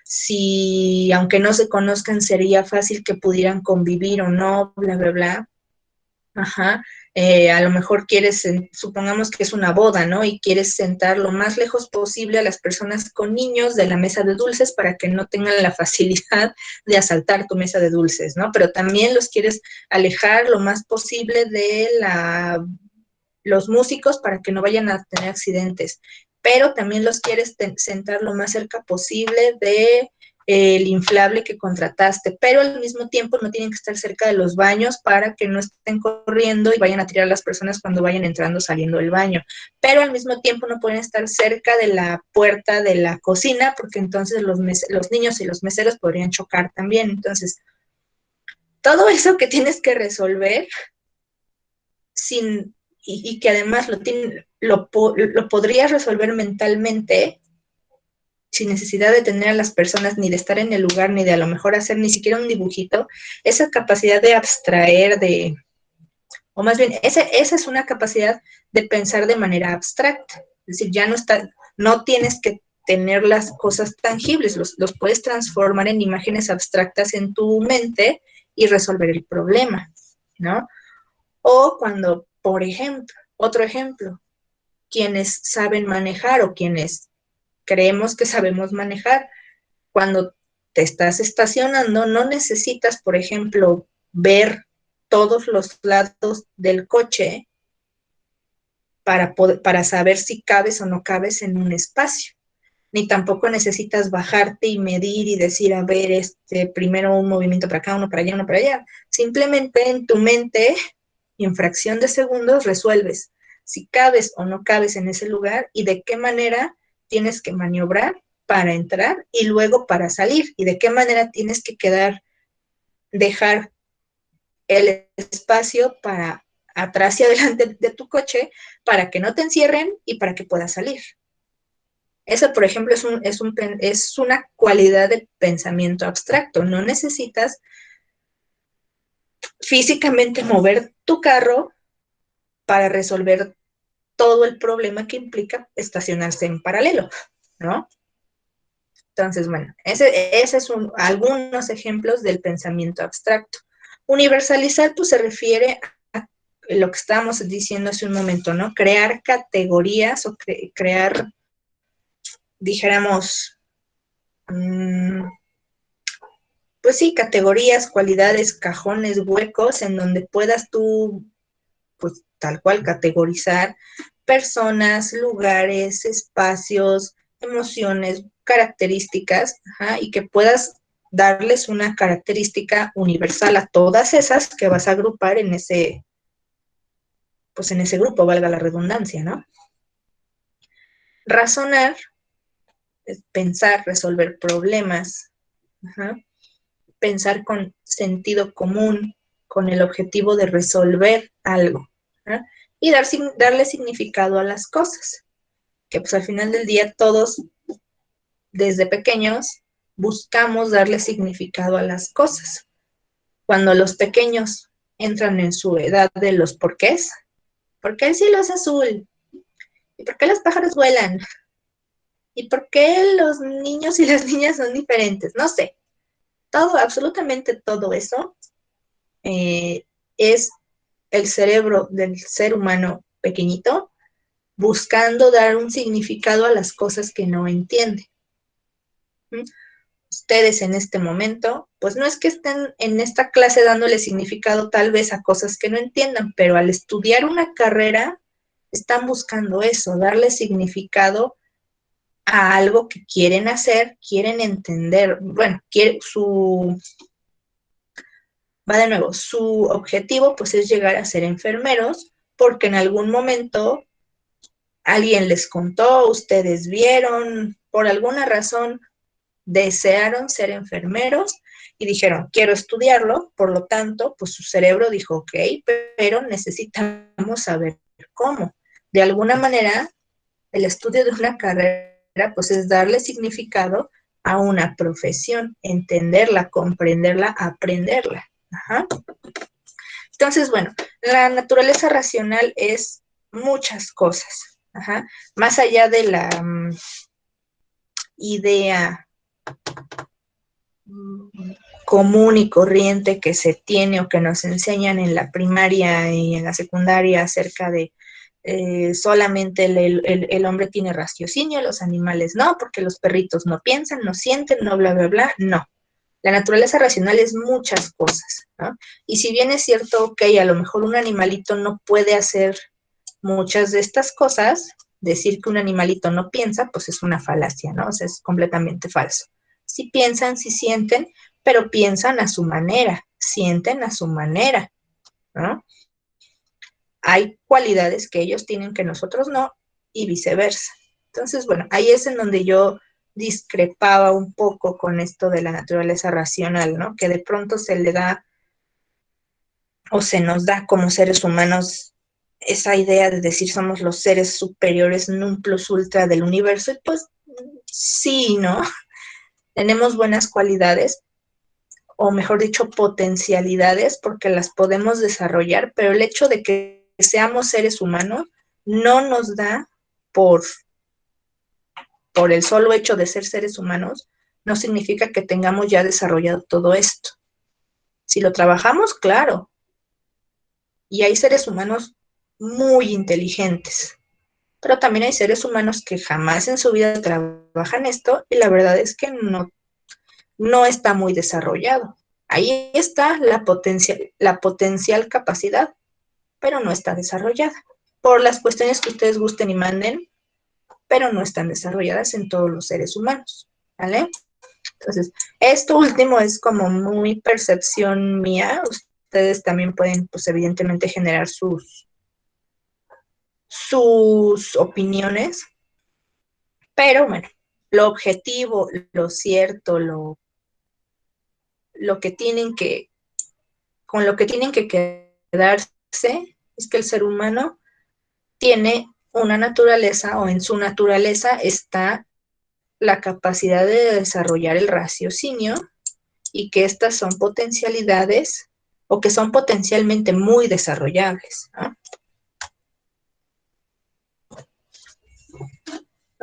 S1: si aunque no se conozcan sería fácil que pudieran convivir o no, bla, bla, bla. Ajá. A lo mejor quieres, supongamos que es una boda, ¿no? Y quieres sentar lo más lejos posible a las personas con niños de la mesa de dulces para que no tengan la facilidad de asaltar tu mesa de dulces, ¿no? Pero también los quieres alejar lo más posible de los músicos para que no vayan a tener accidentes. Pero también los quieres sentar lo más cerca posible de el inflable que contrataste, pero al mismo tiempo no tienen que estar cerca de los baños para que no estén corriendo y vayan a tirar a las personas cuando vayan entrando o saliendo del baño, pero al mismo tiempo no pueden estar cerca de la puerta de la cocina porque entonces los niños y los meseros podrían chocar también. Entonces, todo eso que tienes que resolver y que además lo podrías resolver mentalmente sin necesidad de tener a las personas, ni de estar en el lugar, ni de a lo mejor hacer ni siquiera un dibujito, esa capacidad de abstraer, o más bien, esa es una capacidad de pensar de manera abstracta. Es decir, ya no tienes que tener las cosas tangibles, los puedes transformar en imágenes abstractas en tu mente y resolver el problema, ¿no? O cuando, por ejemplo, otro ejemplo, quienes saben manejar o quienes creemos que sabemos manejar. Cuando te estás estacionando, no necesitas, por ejemplo, ver todos los lados del coche para saber si cabes o no cabes en un espacio. Ni tampoco necesitas bajarte y medir y decir, a ver, primero un movimiento para acá, uno para allá, uno para allá. Simplemente en tu mente, y en fracción de segundos, resuelves si cabes o no cabes en ese lugar y de qué manera tienes que maniobrar para entrar y luego para salir, y de qué manera tienes que dejar el espacio para atrás y adelante de tu coche para que no te encierren y para que puedas salir. Eso, por ejemplo, es una cualidad de pensamiento abstracto. No necesitas físicamente mover tu carro para resolver todo el problema que implica estacionarse en paralelo, ¿no? Entonces, bueno, ese es algunos ejemplos del pensamiento abstracto. Universalizar, pues se refiere a lo que estábamos diciendo hace un momento, ¿no? Crear categorías o crear, dijéramos, pues sí, categorías, cualidades, cajones, huecos, en donde puedas tú, pues tal cual, categorizar personas, lugares, espacios, emociones, características, y que puedas darles una característica universal a todas esas que vas a agrupar en ese grupo, valga la redundancia, ¿no? Razonar es pensar, resolver problemas, pensar con sentido común, con el objetivo de resolver algo, y darle significado a las cosas, que pues al final del día todos desde pequeños buscamos darle significado a las cosas. Cuando los pequeños entran en su edad de los porqués, ¿por qué el cielo es azul? ¿Y por qué los pájaros vuelan? ¿Y por qué los niños y las niñas son diferentes? No sé. Todo, absolutamente todo eso es el cerebro del ser humano pequeñito buscando dar un significado a las cosas que no entiende. Ustedes en este momento, pues no es que estén en esta clase dándole significado tal vez a cosas que no entiendan, pero al estudiar una carrera están buscando eso, darle significado a algo que quieren hacer, quieren entender, bueno, va de nuevo, su objetivo pues es llegar a ser enfermeros porque en algún momento alguien les contó, ustedes vieron, por alguna razón desearon ser enfermeros y dijeron, quiero estudiarlo, por lo tanto, pues su cerebro dijo, ok, pero necesitamos saber cómo. De alguna manera, el estudio de una carrera, pues es darle significado a una profesión, entenderla, comprenderla, aprenderla. Ajá. Entonces, bueno, la naturaleza racional es muchas cosas. Ajá. Más allá de la idea común y corriente que se tiene o que nos enseñan en la primaria y en la secundaria acerca de solamente el hombre tiene raciocinio, los animales no, porque los perritos no piensan, no sienten, no bla, bla, bla, no. La naturaleza racional es muchas cosas, ¿no? Y si bien es cierto, ok, a lo mejor un animalito no puede hacer muchas de estas cosas, decir que un animalito no piensa, pues es una falacia, ¿no? O sea, es completamente falso. Sí piensan, sí sienten, pero piensan a su manera, sienten a su manera, ¿no? Hay cualidades que ellos tienen que nosotros no, y viceversa. Entonces, bueno, ahí es en donde yo discrepaba un poco con esto de la naturaleza racional, ¿no? Que de pronto se le da o se nos da como seres humanos esa idea de decir somos los seres superiores non plus ultra del universo, y pues sí, ¿no? Tenemos buenas cualidades, o mejor dicho, potencialidades, porque las podemos desarrollar, pero el hecho de que seamos seres humanos no nos da por el solo hecho de ser seres humanos, no significa que tengamos ya desarrollado todo esto. Si lo trabajamos, claro. Y hay seres humanos muy inteligentes, pero también hay seres humanos que jamás en su vida trabajan esto y la verdad es que no está muy desarrollado. Ahí está la potencial capacidad, pero no está desarrollada. Por las cuestiones que ustedes gusten y manden, pero no están desarrolladas en todos los seres humanos, ¿vale? Entonces, esto último es como muy percepción mía. Ustedes también pueden, pues evidentemente, generar sus opiniones, pero bueno, lo objetivo, lo cierto, lo que tienen que, con lo que tienen que quedarse es que el ser humano tiene una naturaleza, o en su naturaleza está la capacidad de desarrollar el raciocinio, y que estas son potencialidades o que son potencialmente muy desarrollables, ¿no?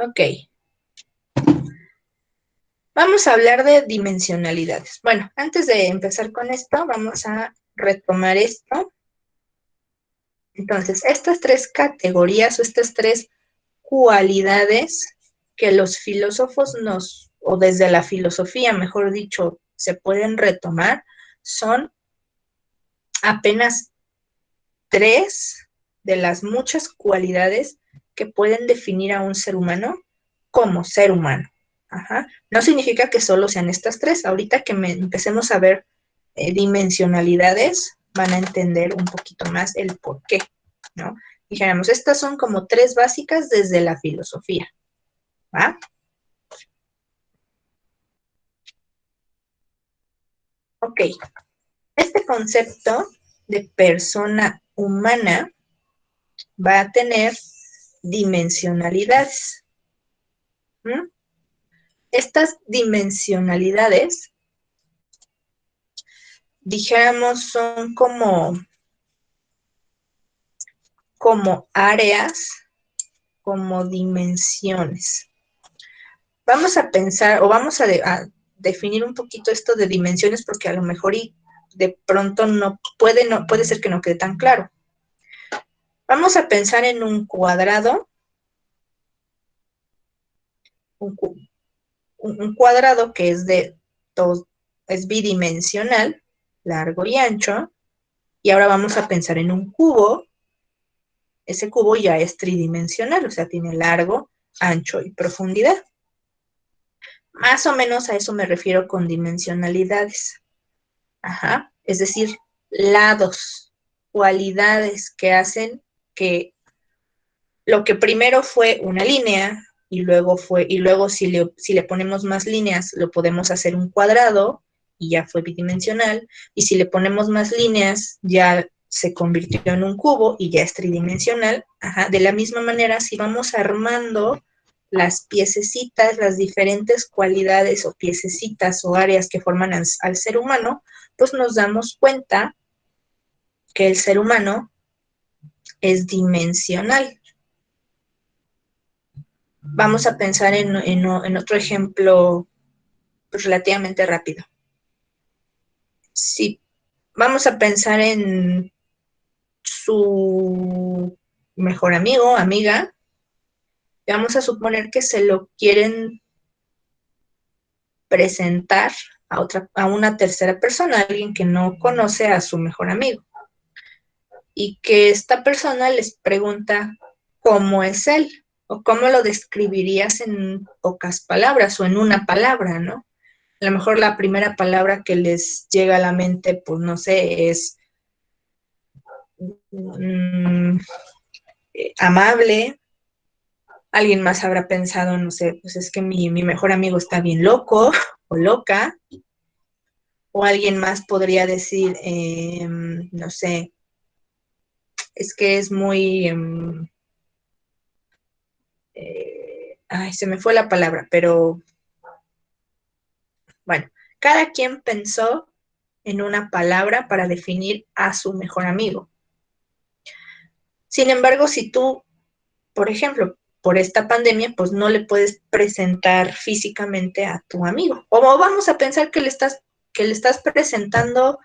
S1: Ok. Vamos a hablar de dimensionalidades. Bueno, antes de empezar con esto, vamos a retomar esto. Entonces, estas tres categorías o estas tres cualidades que los filósofos o desde la filosofía, mejor dicho, se pueden retomar, son apenas tres de las muchas cualidades que pueden definir a un ser humano como ser humano. Ajá. No significa que solo sean estas tres. Ahorita que empecemos a ver dimensionalidades, van a entender un poquito más el por qué, ¿no? Dijéramos, estas son como tres básicas desde la filosofía, ¿va? Ok. Este concepto de persona humana va a tener dimensionalidades. ¿Mm? Estas dimensionalidades, dijéramos, son como áreas, como dimensiones. Vamos a pensar, o vamos a definir un poquito esto de dimensiones, porque a lo mejor y de pronto no puede ser que no quede tan claro. Vamos a pensar en un cuadrado, un cuadrado que es bidimensional, largo y ancho, y ahora vamos a pensar en un cubo. Ese cubo ya es tridimensional, o sea, tiene largo, ancho y profundidad. Más o menos a eso me refiero con dimensionalidades. Ajá. es decir, lados, cualidades que hacen que lo que primero fue una línea y luego si le ponemos más líneas lo podemos hacer un cuadrado y ya fue bidimensional, y si le ponemos más líneas ya se convirtió en un cubo y ya es tridimensional. Ajá. De la misma manera, si vamos armando las piececitas, las diferentes cualidades o piececitas o áreas que forman al ser humano, pues nos damos cuenta que el ser humano es dimensional. Vamos a pensar en otro ejemplo pues, relativamente rápido. Si vamos a pensar en su mejor amigo, amiga, vamos a suponer que se lo quieren presentar a una tercera persona, alguien que no conoce a su mejor amigo. Y que esta persona les pregunta cómo es él, o cómo lo describirías en pocas palabras, o en una palabra, ¿no? A lo mejor la primera palabra que les llega a la mente, pues no sé, es amable. Alguien más habrá pensado, no sé, pues es que mi mejor amigo está bien loco o loca. O alguien más podría decir, no sé, es que es muy, ay, se me fue la palabra, pero bueno, cada quien pensó en una palabra para definir a su mejor amigo. Sin embargo, si tú, por ejemplo, por esta pandemia, pues no le puedes presentar físicamente a tu amigo. O vamos a pensar que le estás presentando,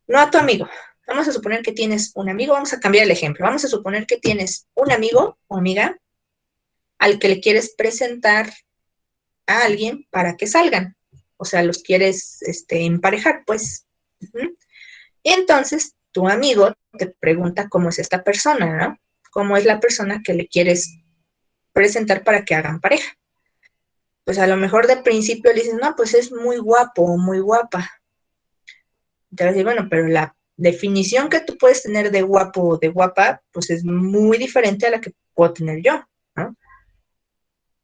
S1: no a tu amigo. Vamos a suponer que tienes un amigo, vamos a cambiar el ejemplo. Vamos a suponer que tienes un amigo o amiga al que le quieres presentar a alguien para que salgan. O sea, los quieres emparejar, pues. Y entonces tu amigo te pregunta cómo es esta persona, ¿no? Cómo es la persona que le quieres presentar para que hagan pareja. Pues a lo mejor de principio le dices, no, pues es muy guapo o muy guapa. Te vas a decir, bueno, pero la definición que tú puedes tener de guapo o de guapa, pues es muy diferente a la que puedo tener yo, ¿no?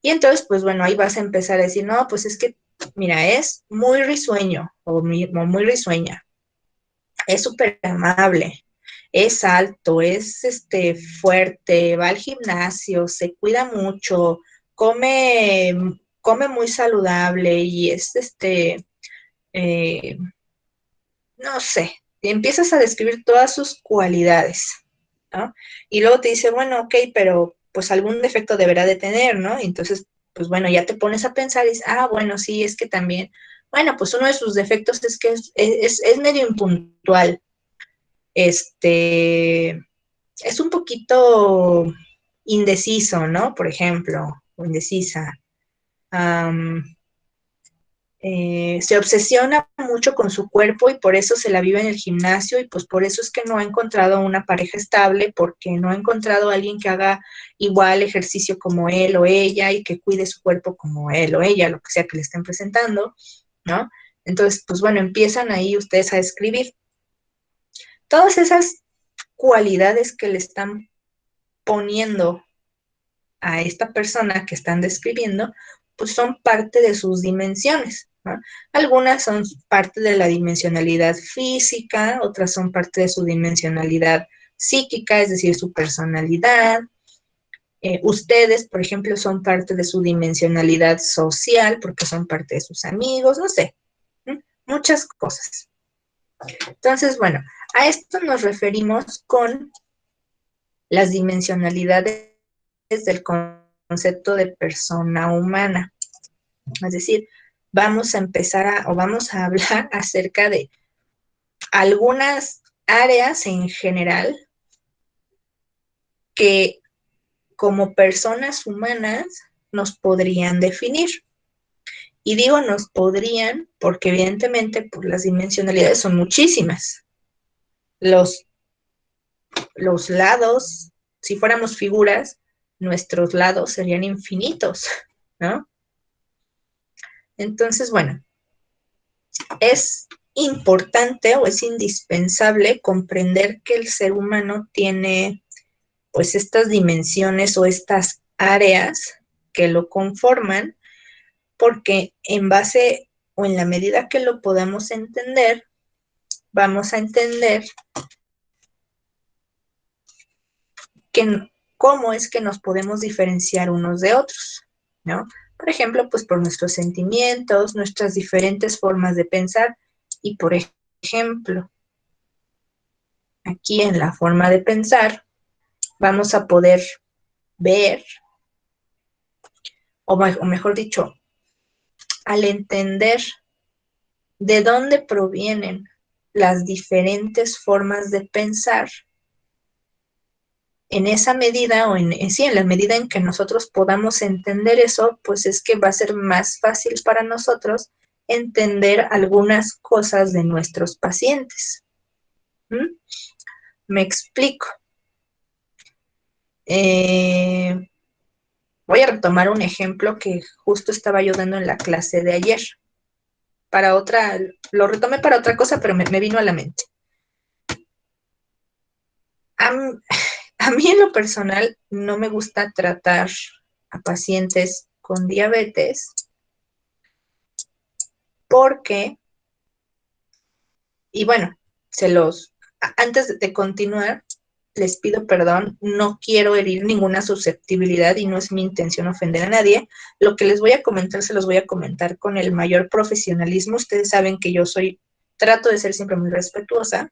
S1: Y entonces, pues bueno, ahí vas a empezar a decir, no, pues es que, mira, es muy risueño o muy risueña, es súper amable, es alto, es fuerte, va al gimnasio, se cuida mucho, come muy saludable y es no sé, empiezas a describir todas sus cualidades, ¿no? Y luego te dice, bueno, ok, pero pues algún defecto deberá de tener, ¿no? Y entonces, pues bueno, ya te pones a pensar y dices, bueno, sí, es que también, bueno, pues uno de sus defectos es que es medio impuntual, es un poquito indeciso, ¿no? Por ejemplo, o indecisa. Se obsesiona mucho con su cuerpo y por eso se la vive en el gimnasio y pues por eso es que no ha encontrado una pareja estable, porque no ha encontrado a alguien que haga igual ejercicio como él o ella y que cuide su cuerpo como él o ella, lo que sea que le estén presentando, ¿no? Entonces, pues bueno, empiezan ahí ustedes a describir todas esas cualidades que le están poniendo a esta persona que están describiendo, pues son parte de sus dimensiones, ¿no? Algunas son parte de la dimensionalidad física, otras son parte de su dimensionalidad psíquica, es decir, su personalidad. Ustedes, por ejemplo, son parte de su dimensionalidad social porque son parte de sus amigos, no sé, muchas cosas. Entonces, bueno, a esto nos referimos con las dimensionalidades del concepto de persona humana. Es decir, vamos a empezar o vamos a hablar acerca de algunas áreas en general que como personas humanas nos podrían definir. Y digo nos podrían porque evidentemente pues, las dimensionalidades son muchísimas. Los lados, si fuéramos figuras, nuestros lados serían infinitos, ¿no? Entonces, bueno, es importante o es indispensable comprender que el ser humano tiene pues estas dimensiones o estas áreas que lo conforman, porque en base o en la medida que lo podamos entender, vamos a entender que, cómo es que nos podemos diferenciar unos de otros, ¿no? Por ejemplo, pues por nuestros sentimientos, nuestras diferentes formas de pensar y, por ejemplo, aquí en la forma de pensar, vamos a poder ver, o mejor dicho, al entender de dónde provienen las diferentes formas de pensar, en esa medida o sí, en la medida en que nosotros podamos entender eso, pues es que va a ser más fácil para nosotros entender algunas cosas de nuestros pacientes. ¿Mm? Me explico. Voy a retomar un ejemplo que justo estaba yo dando en la clase de ayer. Para otra, lo retomé para otra cosa, pero me vino a la mente. A mí en lo personal no me gusta tratar a pacientes con diabetes porque, y bueno, antes de continuar, les pido perdón, no quiero herir ninguna susceptibilidad y no es mi intención ofender a nadie. Lo que les voy a comentar, se los voy a comentar con el mayor profesionalismo. Ustedes saben que yo trato de ser siempre muy respetuosa,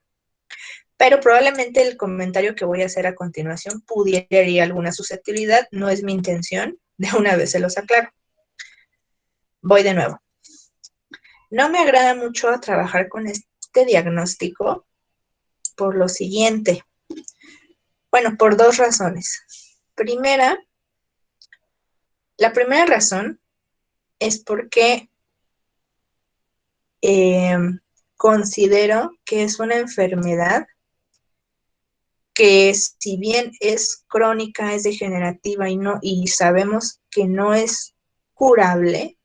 S1: pero probablemente el comentario que voy a hacer a continuación pudiera herir alguna susceptibilidad. No es mi intención, de una vez se los aclaro. Voy de nuevo. No me agrada mucho trabajar con este diagnóstico por lo siguiente. Bueno, por dos razones. La primera razón es porque considero que es una enfermedad que, si bien es crónica, es degenerativa y sabemos que no es curable,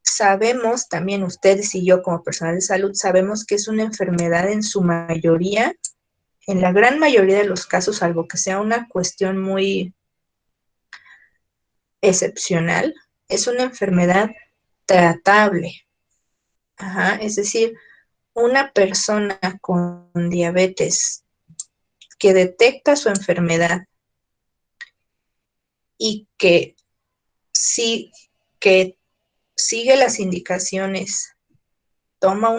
S1: sabemos también ustedes y yo como personal de salud, sabemos que es una enfermedad en su mayoría, en la gran mayoría de los casos, salvo que sea una cuestión muy excepcional, es una enfermedad tratable. Ajá, es decir, una persona con diabetes que detecta su enfermedad y que sigue las indicaciones, toma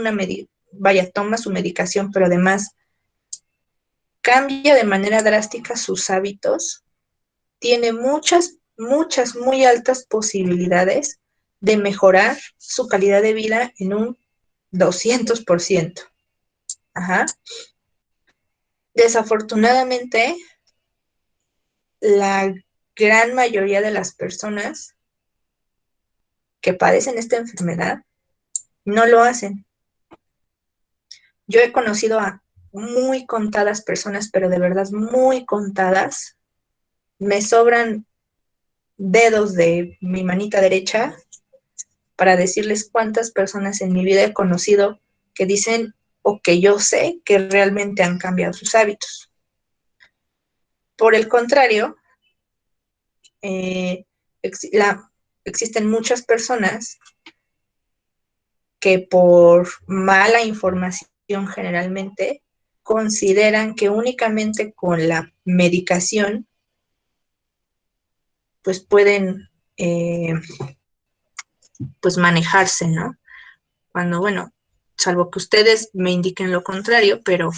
S1: su medicación, pero además cambia de manera drástica sus hábitos, tiene muchas, muchas, muy altas posibilidades de mejorar su calidad de vida en un 200%. Ajá. Desafortunadamente, la gran mayoría de las personas que padecen esta enfermedad no lo hacen. Yo he conocido a muy contadas personas, pero de verdad muy contadas. Me sobran dedos de mi manita derecha para decirles cuántas personas en mi vida he conocido que dicen o que yo sé que realmente han cambiado sus hábitos. Por el contrario, existen muchas personas que por mala información generalmente consideran que únicamente con la medicación pues pueden pues manejarse, ¿no? Cuando, bueno, salvo que ustedes me indiquen lo contrario, pero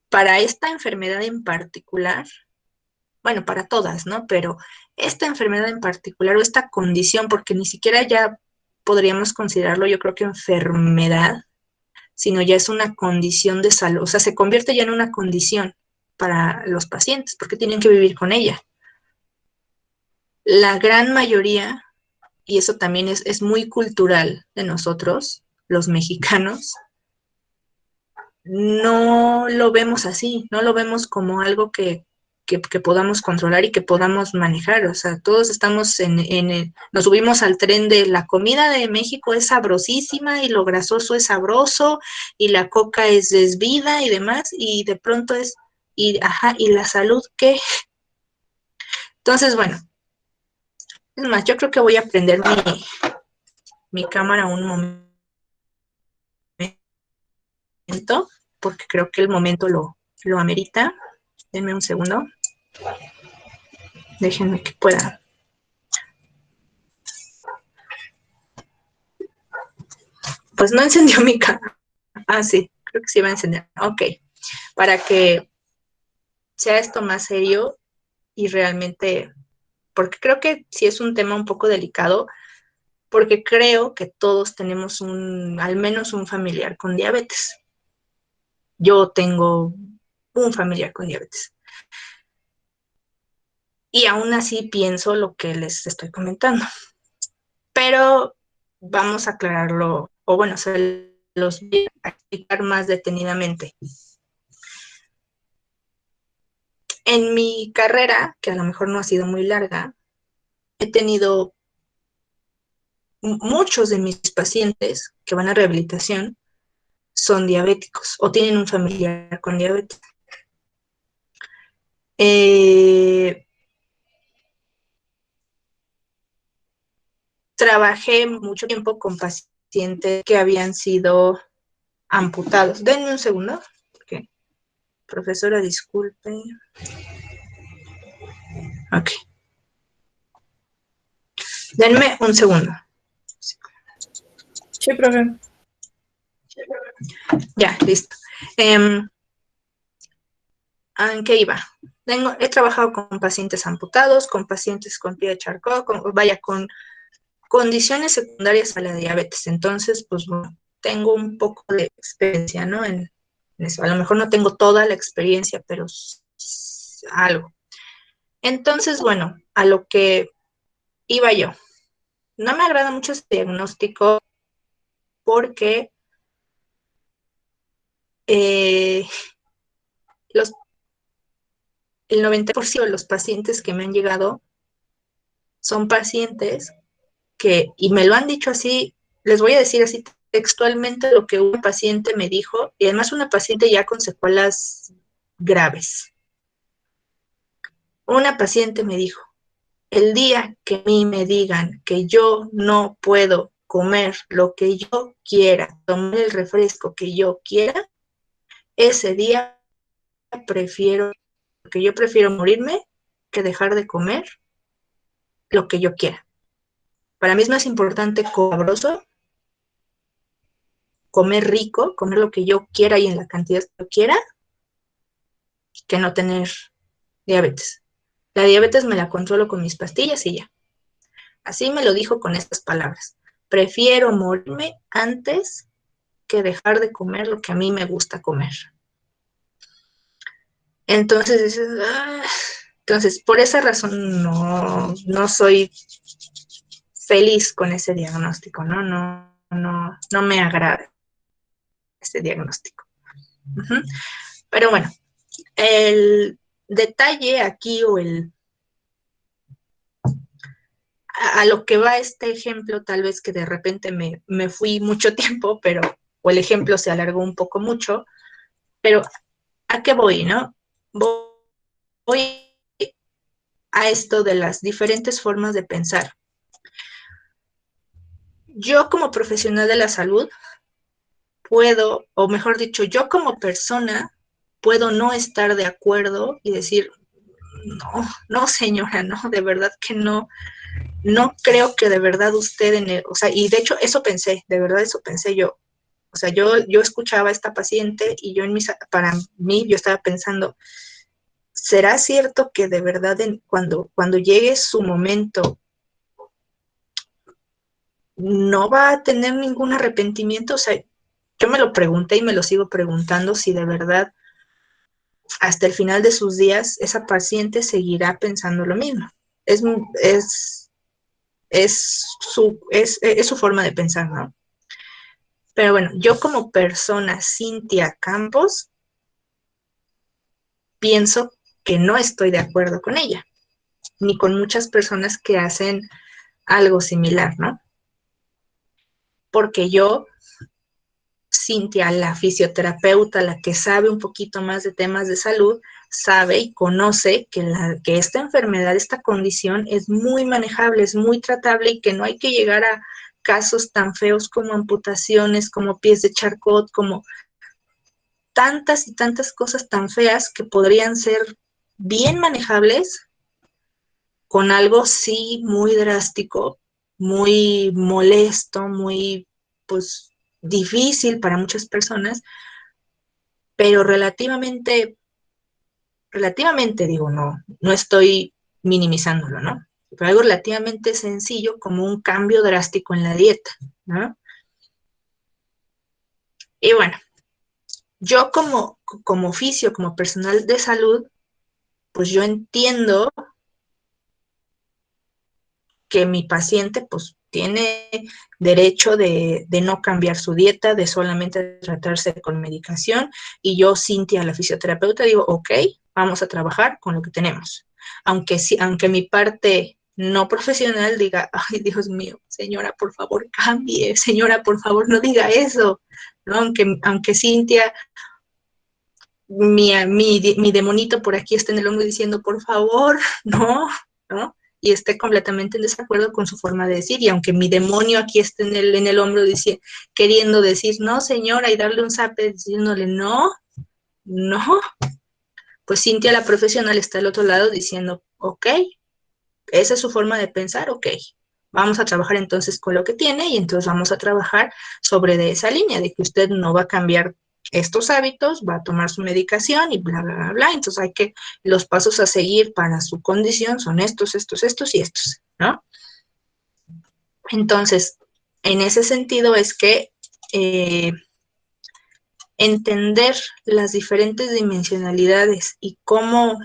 S1: para esta enfermedad en particular, bueno, para todas, ¿no? Pero esta enfermedad en particular o esta condición, porque ni siquiera ya podríamos considerarlo, yo creo que enfermedad, sino ya es una condición de salud, o sea, se convierte ya en una condición para los pacientes, porque tienen que vivir con ella. La gran mayoría, y eso también es muy cultural de nosotros, los mexicanos, no lo vemos así, no lo vemos como algo que que podamos controlar y que podamos manejar. O sea, todos estamos nos subimos al tren de la comida de México es sabrosísima y lo grasoso es sabroso y la coca es desvida y demás, y de pronto y la salud, ¿qué? Entonces, bueno, es más, yo creo que voy a prender mi cámara un momento, porque creo que el momento lo amerita. Denme un segundo. Déjenme que pueda. Pues no encendió mi cámara. Ah, sí, creo que sí va a encender. Ok, para que sea esto más serio y realmente, porque creo que sí es un tema un poco delicado, porque creo que todos tenemos al menos un familiar con diabetes. Yo tengo un familiar con diabetes. Y aún así pienso lo que les estoy comentando. Pero vamos a aclararlo, o bueno, se los voy a explicar más detenidamente. En mi carrera, que a lo mejor no ha sido muy larga, he tenido muchos de mis pacientes que van a rehabilitación son diabéticos o tienen un familiar con diabetes. Trabajé mucho tiempo con pacientes que habían sido amputados. Denme un segundo. Okay. Profesora, disculpe. Ok. Denme un segundo.
S7: Sí, profe.
S1: Ya, listo. ¿En qué iba? He trabajado con pacientes amputados, con pacientes con pie de Charcot, con condiciones secundarias a la diabetes. Entonces, pues bueno, tengo un poco de experiencia, ¿no? En eso. A lo mejor no tengo toda la experiencia, pero algo. Entonces, bueno, a lo que iba yo. No me agrada mucho ese diagnóstico porque el 90% de los pacientes que me han llegado son pacientes y me lo han dicho así, les voy a decir así textualmente lo que un paciente me dijo, y además una paciente ya con secuelas graves. Una paciente me dijo, el día que a mí me digan que yo no puedo comer lo que yo quiera, tomar el refresco que yo quiera, ese día yo prefiero morirme que dejar de comer lo que yo quiera. Para mí es más importante sabroso, comer rico, comer lo que yo quiera y en la cantidad que yo quiera, que no tener diabetes. La diabetes me la controlo con mis pastillas y ya. Así me lo dijo con estas palabras. Prefiero morirme antes que dejar de comer lo que a mí me gusta comer. Entonces, por esa razón no soy feliz con ese diagnóstico, ¿no? No me agrada ese diagnóstico. Pero bueno, el detalle aquí a lo que va este ejemplo, tal vez que de repente me fui mucho tiempo, o el ejemplo se alargó un poco mucho, pero ¿a qué voy, no? Voy a esto de las diferentes formas de pensar. Yo como profesional de la salud puedo, o mejor dicho, yo como persona puedo no estar de acuerdo y decir, no señora, no, de verdad que no creo que de verdad usted, o sea, y de hecho eso pensé, de verdad eso pensé yo. O sea, yo escuchaba a esta paciente y para mí yo estaba pensando, ¿será cierto que de verdad cuando llegue su momento no va a tener ningún arrepentimiento? O sea, yo me lo pregunté y me lo sigo preguntando si de verdad hasta el final de sus días esa paciente seguirá pensando lo mismo. Es su forma de pensar, ¿no? Pero bueno, yo como persona, Cintia Campos, pienso que no estoy de acuerdo con ella, ni con muchas personas que hacen algo similar, ¿no? Porque yo, Cintia, la fisioterapeuta, la que sabe un poquito más de temas de salud, sabe y conoce que esta enfermedad, esta condición es muy manejable, es muy tratable y que no hay que llegar a casos tan feos como amputaciones, como pies de charcot, como tantas y tantas cosas tan feas que podrían ser bien manejables con algo sí muy drástico, muy molesto, muy pues difícil para muchas personas, pero relativamente digo, no estoy minimizándolo, ¿no? Pero algo relativamente sencillo como un cambio drástico en la dieta, ¿no? Y bueno, yo como oficio, como personal de salud, pues yo entiendo que mi paciente pues tiene derecho de no cambiar su dieta, de solamente tratarse con medicación, y yo, Cintia, la fisioterapeuta, digo, ok, vamos a trabajar con lo que tenemos. Aunque mi parte no profesional diga, ay, Dios mío, señora, por favor, cambie, señora, por favor, no diga eso, ¿no? Aunque Cintia, mi demonito por aquí está en el hombro diciendo, por favor, no, ¿no? Y esté completamente en desacuerdo con su forma de decir, y aunque mi demonio aquí esté en el hombro queriendo decir, no, señora, y darle un zape diciéndole, no, no, pues Cintia, la profesional, está al otro lado diciendo, ok, esa es su forma de pensar, ok, vamos a trabajar entonces con lo que tiene y entonces vamos a trabajar sobre de esa línea, de que usted no va a cambiar estos hábitos, va a tomar su medicación y bla, bla, bla, bla. Entonces los pasos a seguir para su condición son estos y estos, ¿no? Entonces, en ese sentido es que entender las diferentes dimensionalidades y cómo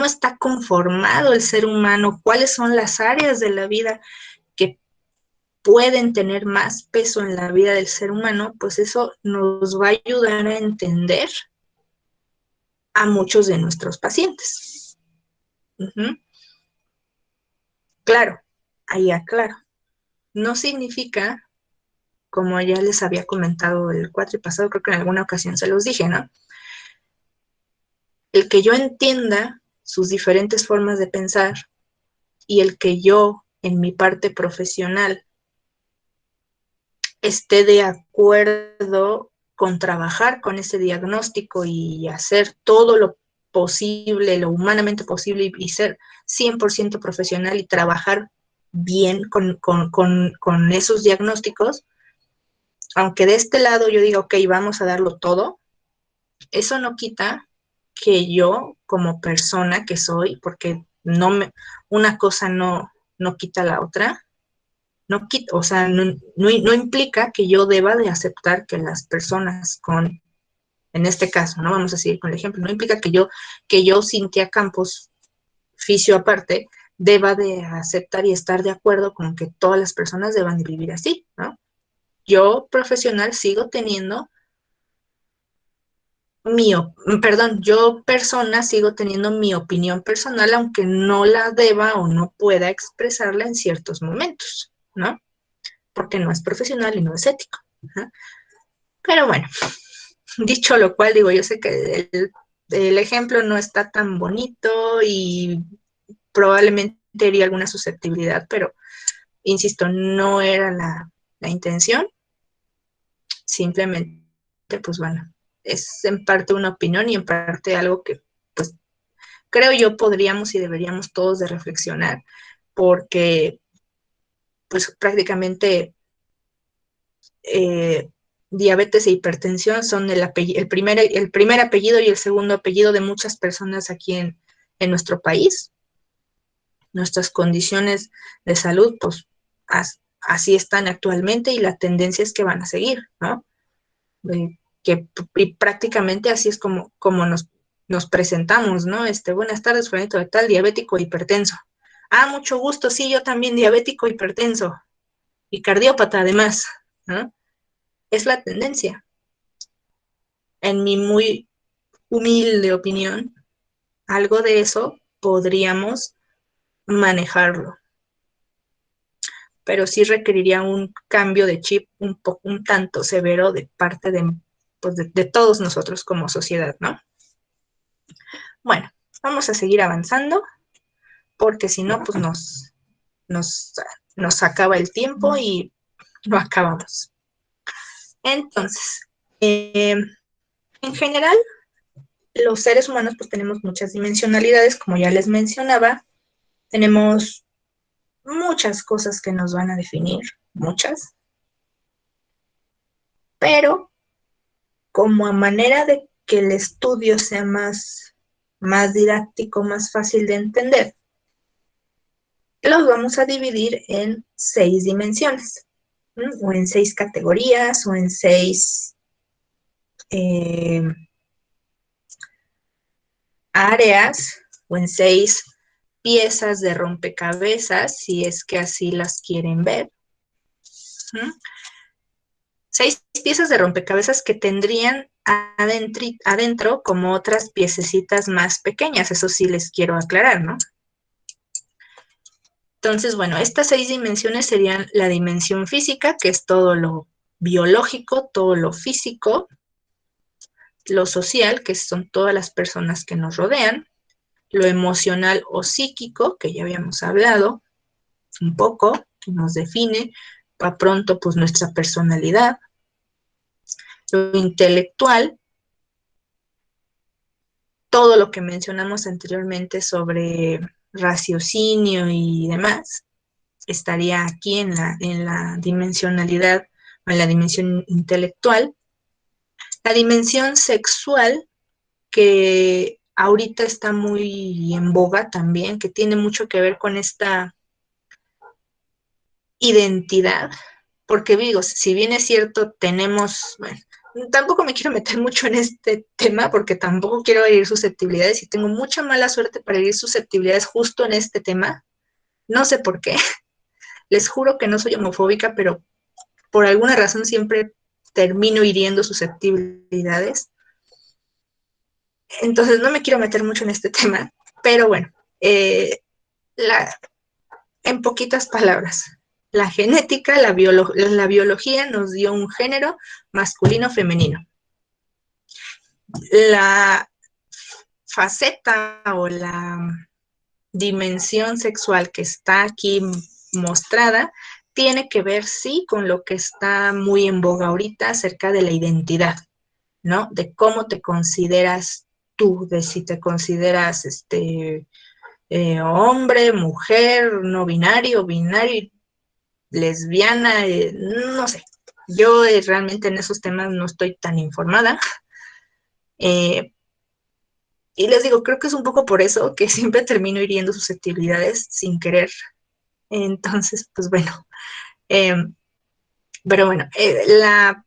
S1: está conformado el ser humano, cuáles son las áreas de la vida que pueden tener más peso en la vida del ser humano, pues eso nos va a ayudar a entender a muchos de nuestros pacientes. Claro, ahí aclaro. No significa, como ya les había comentado el cuatri pasado, creo que en alguna ocasión se los dije, ¿no? El que yo entienda sus diferentes formas de pensar y el que yo, en mi parte profesional, esté de acuerdo con trabajar con ese diagnóstico y hacer todo lo posible, lo humanamente posible y ser 100% profesional y trabajar bien con esos diagnósticos, aunque de este lado yo diga, ok, vamos a darlo todo, eso no quita que yo como persona que soy, porque una cosa no quita la otra, o sea, no implica que yo deba de aceptar que las personas en este caso, no vamos a seguir con el ejemplo, no implica que yo, Cintia Campos, fisio aparte, deba de aceptar y estar de acuerdo con que todas las personas deban de vivir así, ¿no? Yo, profesional, sigo teniendo yo persona sigo teniendo mi opinión personal, aunque no la deba o no pueda expresarla en ciertos momentos, ¿no? Porque no es profesional y no es ético. ¿No? Pero bueno, dicho lo cual, digo, yo sé que el ejemplo no está tan bonito y probablemente hería alguna susceptibilidad, pero insisto, no era la intención. Simplemente, pues bueno, es en parte una opinión y en parte algo que, pues, creo yo podríamos y deberíamos todos de reflexionar, porque, pues, prácticamente diabetes e hipertensión son el primer apellido y el segundo apellido de muchas personas aquí en nuestro país. Nuestras condiciones de salud, pues, así están actualmente y la tendencia es que van a seguir, ¿no? Y prácticamente así es como nos presentamos, ¿no? Buenas tardes, fulanito de tal, diabético, hipertenso. Ah, mucho gusto, sí, yo también diabético, hipertenso y cardiópata además, ¿no? Es la tendencia. En mi muy humilde opinión, algo de eso podríamos manejarlo. Pero sí requeriría un cambio de chip un tanto severo de parte pues de todos nosotros como sociedad, ¿no? Bueno, vamos a seguir avanzando, porque si no, pues nos acaba el tiempo y no acabamos. Entonces, en general, los seres humanos pues tenemos muchas dimensionalidades, como ya les mencionaba, tenemos muchas cosas que nos van a definir, muchas, pero como a manera de que el estudio sea más didáctico, más fácil de entender, los vamos a dividir en 6 dimensiones, ¿no? O en 6 categorías, o en 6 áreas, o en 6 piezas de rompecabezas, si es que así las quieren ver. 6 piezas de rompecabezas que tendrían adentro como otras piececitas más pequeñas, eso sí les quiero aclarar, ¿no? Entonces, bueno, estas 6 dimensiones serían la dimensión física, que es todo lo biológico, todo lo físico, lo social, que son todas las personas que nos rodean, lo emocional o psíquico, que ya habíamos hablado un poco, que nos define, para pronto, pues nuestra personalidad, lo intelectual, todo lo que mencionamos anteriormente sobre raciocinio y demás, estaría aquí en la dimensionalidad, en la dimensión intelectual. La dimensión sexual, que ahorita está muy en boga también, que tiene mucho que ver con esta identidad, porque digo, si bien es cierto, tenemos, bueno, tampoco me quiero meter mucho en este tema, porque tampoco quiero herir susceptibilidades, y tengo mucha mala suerte para herir susceptibilidades justo en este tema, no sé por qué, les juro que no soy homofóbica, pero por alguna razón siempre termino hiriendo susceptibilidades. Entonces no me quiero meter mucho en este tema, pero bueno, en poquitas palabras, la genética, la biología nos dio un género masculino-femenino. La faceta o la dimensión sexual que está aquí mostrada tiene que ver, sí, con lo que está muy en boga ahorita acerca de la identidad, ¿no? De cómo te consideras tú, de si te consideras hombre, mujer, no binario, binario, lesbiana, no sé. Yo realmente en esos temas no estoy tan informada. Y les digo, creo que es un poco por eso que siempre termino hiriendo susceptibilidades sin querer. Entonces, pues bueno. Pero bueno, la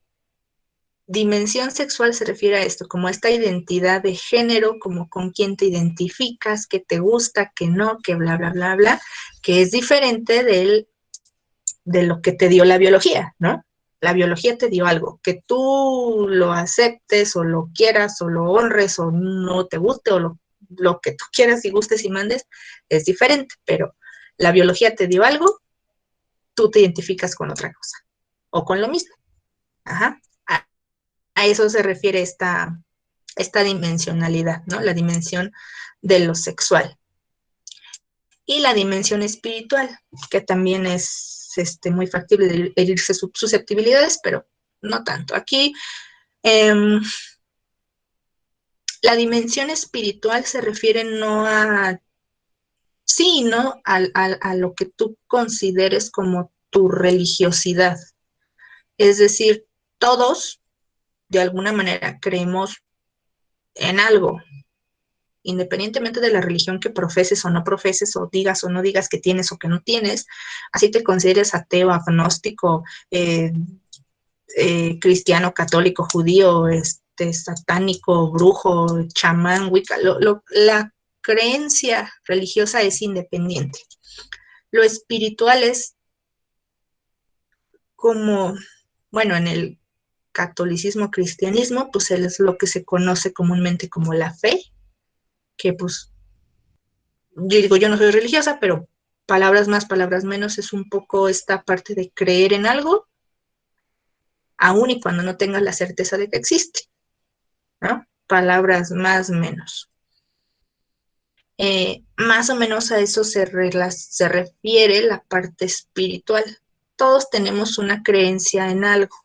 S1: dimensión sexual se refiere a esto, como a esta identidad de género, como con quién te identificas, qué te gusta, qué no, qué bla, bla, bla, bla, que es diferente de lo que te dio la biología, ¿no? La biología te dio algo, que tú lo aceptes o lo quieras o lo honres o no te guste o lo que tú quieras y gustes y mandes, es diferente, pero la biología te dio algo, tú te identificas con otra cosa o con lo mismo. Ajá. A eso se refiere esta dimensionalidad, ¿no? La dimensión de lo sexual. Y la dimensión espiritual, que también es muy factible de herirse susceptibilidades, pero no tanto. Aquí, la dimensión espiritual se refiere no a, sí, ¿no? A lo que tú consideres como tu religiosidad. Es decir, todos, de alguna manera, creemos en algo, independientemente de la religión que profeses o no profeses, o no digas que tienes o que no tienes, así te consideres ateo, agnóstico, cristiano, católico, judío, satánico, brujo, chamán, wicca, la creencia religiosa es independiente. Lo espiritual es como, bueno, en el catolicismo, cristianismo, pues es lo que se conoce comúnmente como la fe, que pues, yo digo, yo no soy religiosa, pero palabras más, palabras menos es un poco esta parte de creer en algo, aun y cuando no tengas la certeza de que existe, ¿no? Palabras más, menos. Más o menos a eso se refiere la parte espiritual. Todos tenemos una creencia en algo,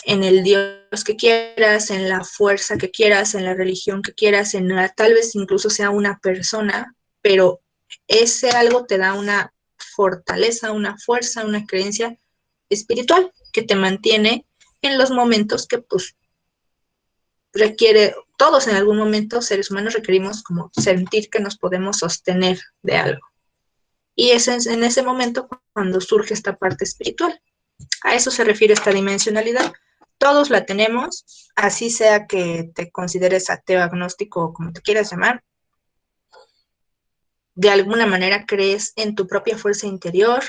S1: en el Dios que quieras, en la fuerza que quieras, en la religión que quieras, tal vez incluso sea una persona, pero ese algo te da una fortaleza, una fuerza, una creencia espiritual que te mantiene en los momentos que pues requiere, todos en algún momento, seres humanos requerimos como sentir que nos podemos sostener de algo. Y es en ese momento cuando surge esta parte espiritual. A eso se refiere esta dimensionalidad. Todos la tenemos, así sea que te consideres ateo, agnóstico o como te quieras llamar. De alguna manera crees en tu propia fuerza interior,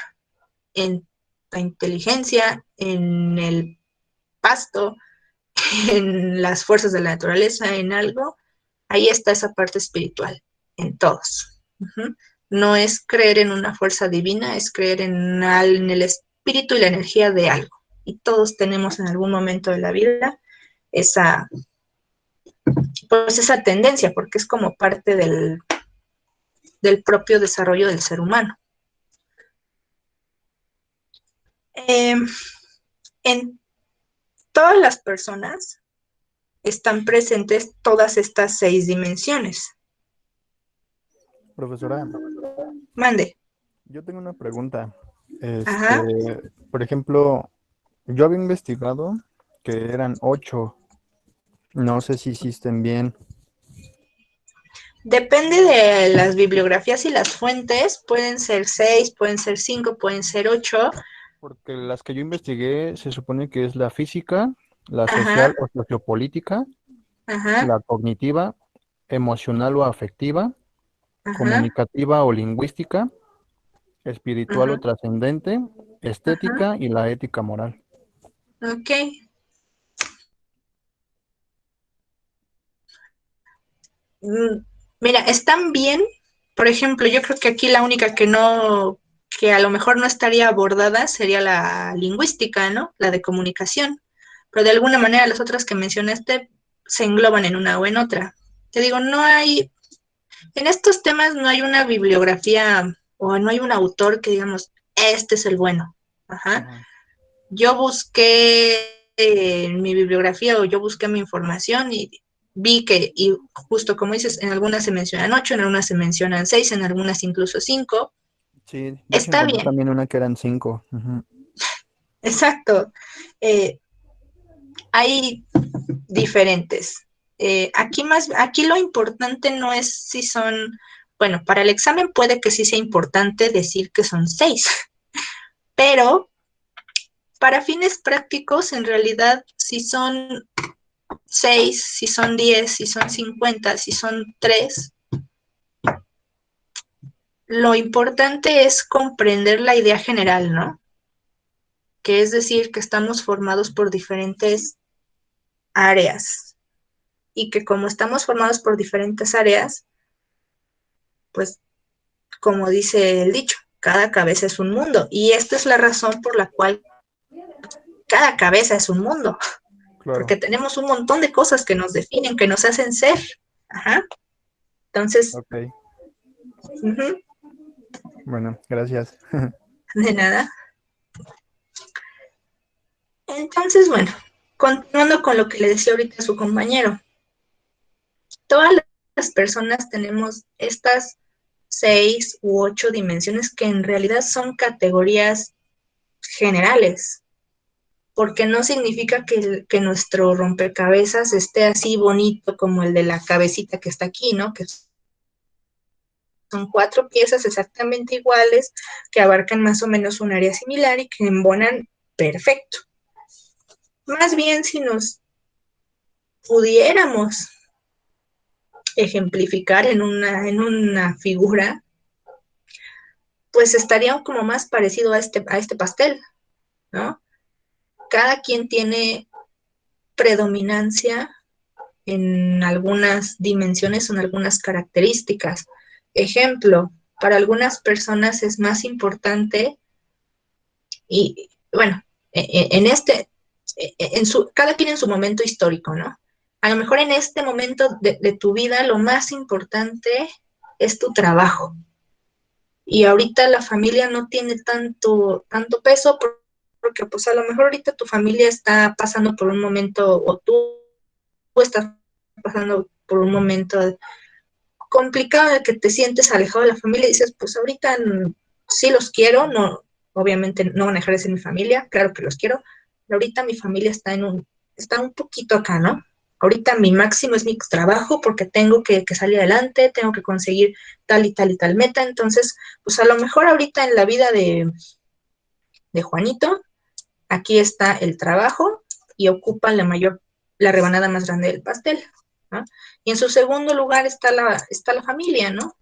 S1: en la inteligencia, en el pasto, en las fuerzas de la naturaleza, en algo. Ahí está esa parte espiritual, en todos. No es creer en una fuerza divina, es creer en el espíritu y la energía de algo. Y todos tenemos en algún momento de la vida esa, pues esa tendencia, porque es como parte del propio desarrollo del ser humano. En todas las personas están presentes todas estas 6 dimensiones.
S5: Profesora,
S1: Mande.
S5: yo tengo una pregunta.
S1: Ajá.
S5: Por ejemplo, yo había investigado que eran 8. No sé si existen bien.
S1: Depende de las bibliografías y las fuentes, pueden ser 6, pueden ser 5, pueden ser 8.
S5: Porque las que yo investigué se supone que es la física, la social
S1: Ajá,
S5: o sociopolítica,
S1: ajá,
S5: la cognitiva, emocional o afectiva,
S1: ajá,
S5: comunicativa o lingüística, espiritual o
S1: ajá,
S5: trascendente,
S1: ajá.
S5: estética y la ética moral.
S1: Ok. Mira, están bien. Por ejemplo, yo creo que aquí la única que no, que a lo mejor no estaría abordada sería la lingüística, ¿no? La de comunicación. Pero de alguna manera las otras que mencionaste se engloban en una o en otra. Te digo, no hay, en estos temas no hay una bibliografía o no hay un autor que digamos, este es el bueno. Ajá.
S5: Ajá.
S1: Yo busqué en mi bibliografía o yo busqué mi información y vi que, y justo como dices, en algunas se mencionan 8, en algunas se mencionan 6, en algunas incluso 5.
S5: Sí, de hecho
S1: Está
S5: encontré
S1: bien,
S5: también una que eran 5. Ujú.
S1: exacto. Eh, hay diferentes. Aquí lo importante no es si son, bueno, para el examen puede que sí sea importante decir que son 6, pero para fines prácticos, en realidad, si son 6, si son 10, si son 50, si son 3, lo importante es comprender la idea general, ¿no? Que es decir, que estamos formados por diferentes áreas y que como estamos formados por diferentes áreas, pues como dice el dicho, cada cabeza es un mundo. Y esta es la razón por la cual cada cabeza es un mundo,
S5: Claro,
S1: porque tenemos un montón de cosas que nos definen, que nos hacen ser. Ajá. Entonces,
S5: ok. Bueno, gracias.
S1: de nada. Entonces, bueno, continuando con lo que le decía ahorita a su compañero, todas las personas tenemos estas 6 u 8 dimensiones que en realidad son categorías generales, porque no significa que nuestro rompecabezas esté así bonito como el de la cabecita que está aquí, ¿no? Que son 4 piezas exactamente iguales, que abarcan más o menos un área similar y que embonan perfecto. Más bien, si nos pudiéramos ejemplificar en una figura, pues estaría como más parecido a este pastel, ¿no? Cada quien tiene predominancia en algunas dimensiones o en algunas características. Ejemplo, para algunas personas es más importante y, bueno, cada quien en su momento histórico, ¿no? A lo mejor en este momento de tu vida lo más importante es tu trabajo. Y ahorita la familia no tiene tanto peso porque pues a lo mejor ahorita tu familia está pasando por un momento o tú estás pasando por un momento complicado en el que te sientes alejado de la familia y dices, pues ahorita sí los quiero, no, obviamente no van a dejar de ser mi familia, claro que los quiero, pero ahorita mi familia está un poquito acá, ¿no? Ahorita mi máximo es mi trabajo porque tengo que salir adelante, tengo que conseguir tal y tal y tal meta, entonces, pues a lo mejor ahorita en la vida de Juanito, aquí está el trabajo y ocupa la rebanada más grande del pastel, ¿no? Y en su segundo lugar está la familia, ¿no?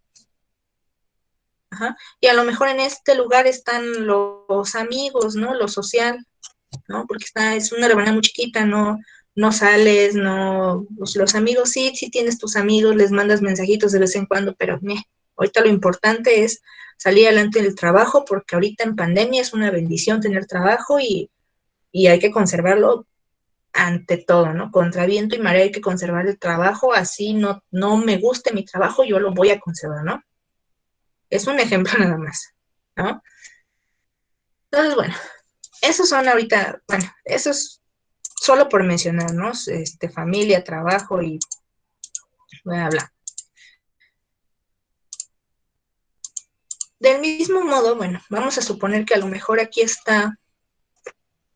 S1: Ajá. Y a lo mejor en este lugar están los amigos, ¿no? Lo social, ¿no? Porque es una rebanada muy chiquita, no sales, no, pues los amigos sí tienes tus amigos, les mandas mensajitos de vez en cuando, pero ahorita lo importante es salir adelante del trabajo, porque ahorita en pandemia es una bendición tener trabajo y hay que conservarlo ante todo, ¿no? Contra viento y marea hay que conservar el trabajo, así no me guste mi trabajo, yo lo voy a conservar, ¿no? Es un ejemplo nada más, ¿no? Entonces, bueno, esos son ahorita, bueno, eso es solo por mencionar, ¿no? Familia, trabajo y bla, bla. Del mismo modo, bueno, vamos a suponer que a lo mejor aquí está,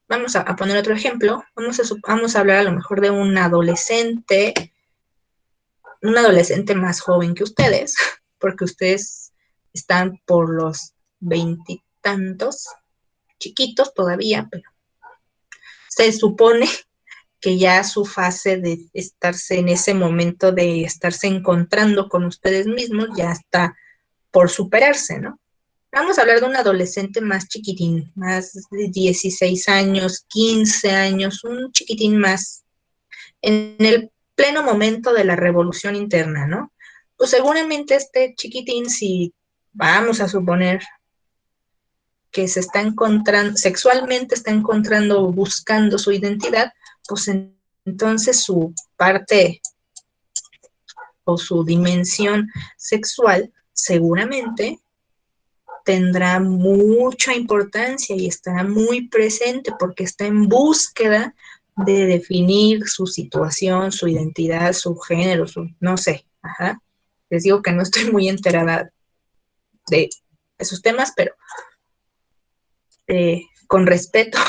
S1: vamos a poner otro ejemplo, vamos a hablar a lo mejor de un adolescente más joven que ustedes, porque ustedes están por los veintitantos, chiquitos todavía, pero se supone que ya su fase de estarse en ese momento de estarse encontrando con ustedes mismos ya está por superarse, ¿no? Vamos a hablar de un adolescente más chiquitín, más de 16 años, 15 años, un chiquitín más en el pleno momento de la revolución interna, ¿no? Pues seguramente este chiquitín, si vamos a suponer que se está encontrando, sexualmente está encontrando, buscando su identidad, pues entonces su parte o su dimensión sexual seguramente tendrá mucha importancia y estará muy presente porque está en búsqueda de definir su situación, su identidad, su género, no sé. Ajá. Les digo que no estoy muy enterada de esos temas, pero con respeto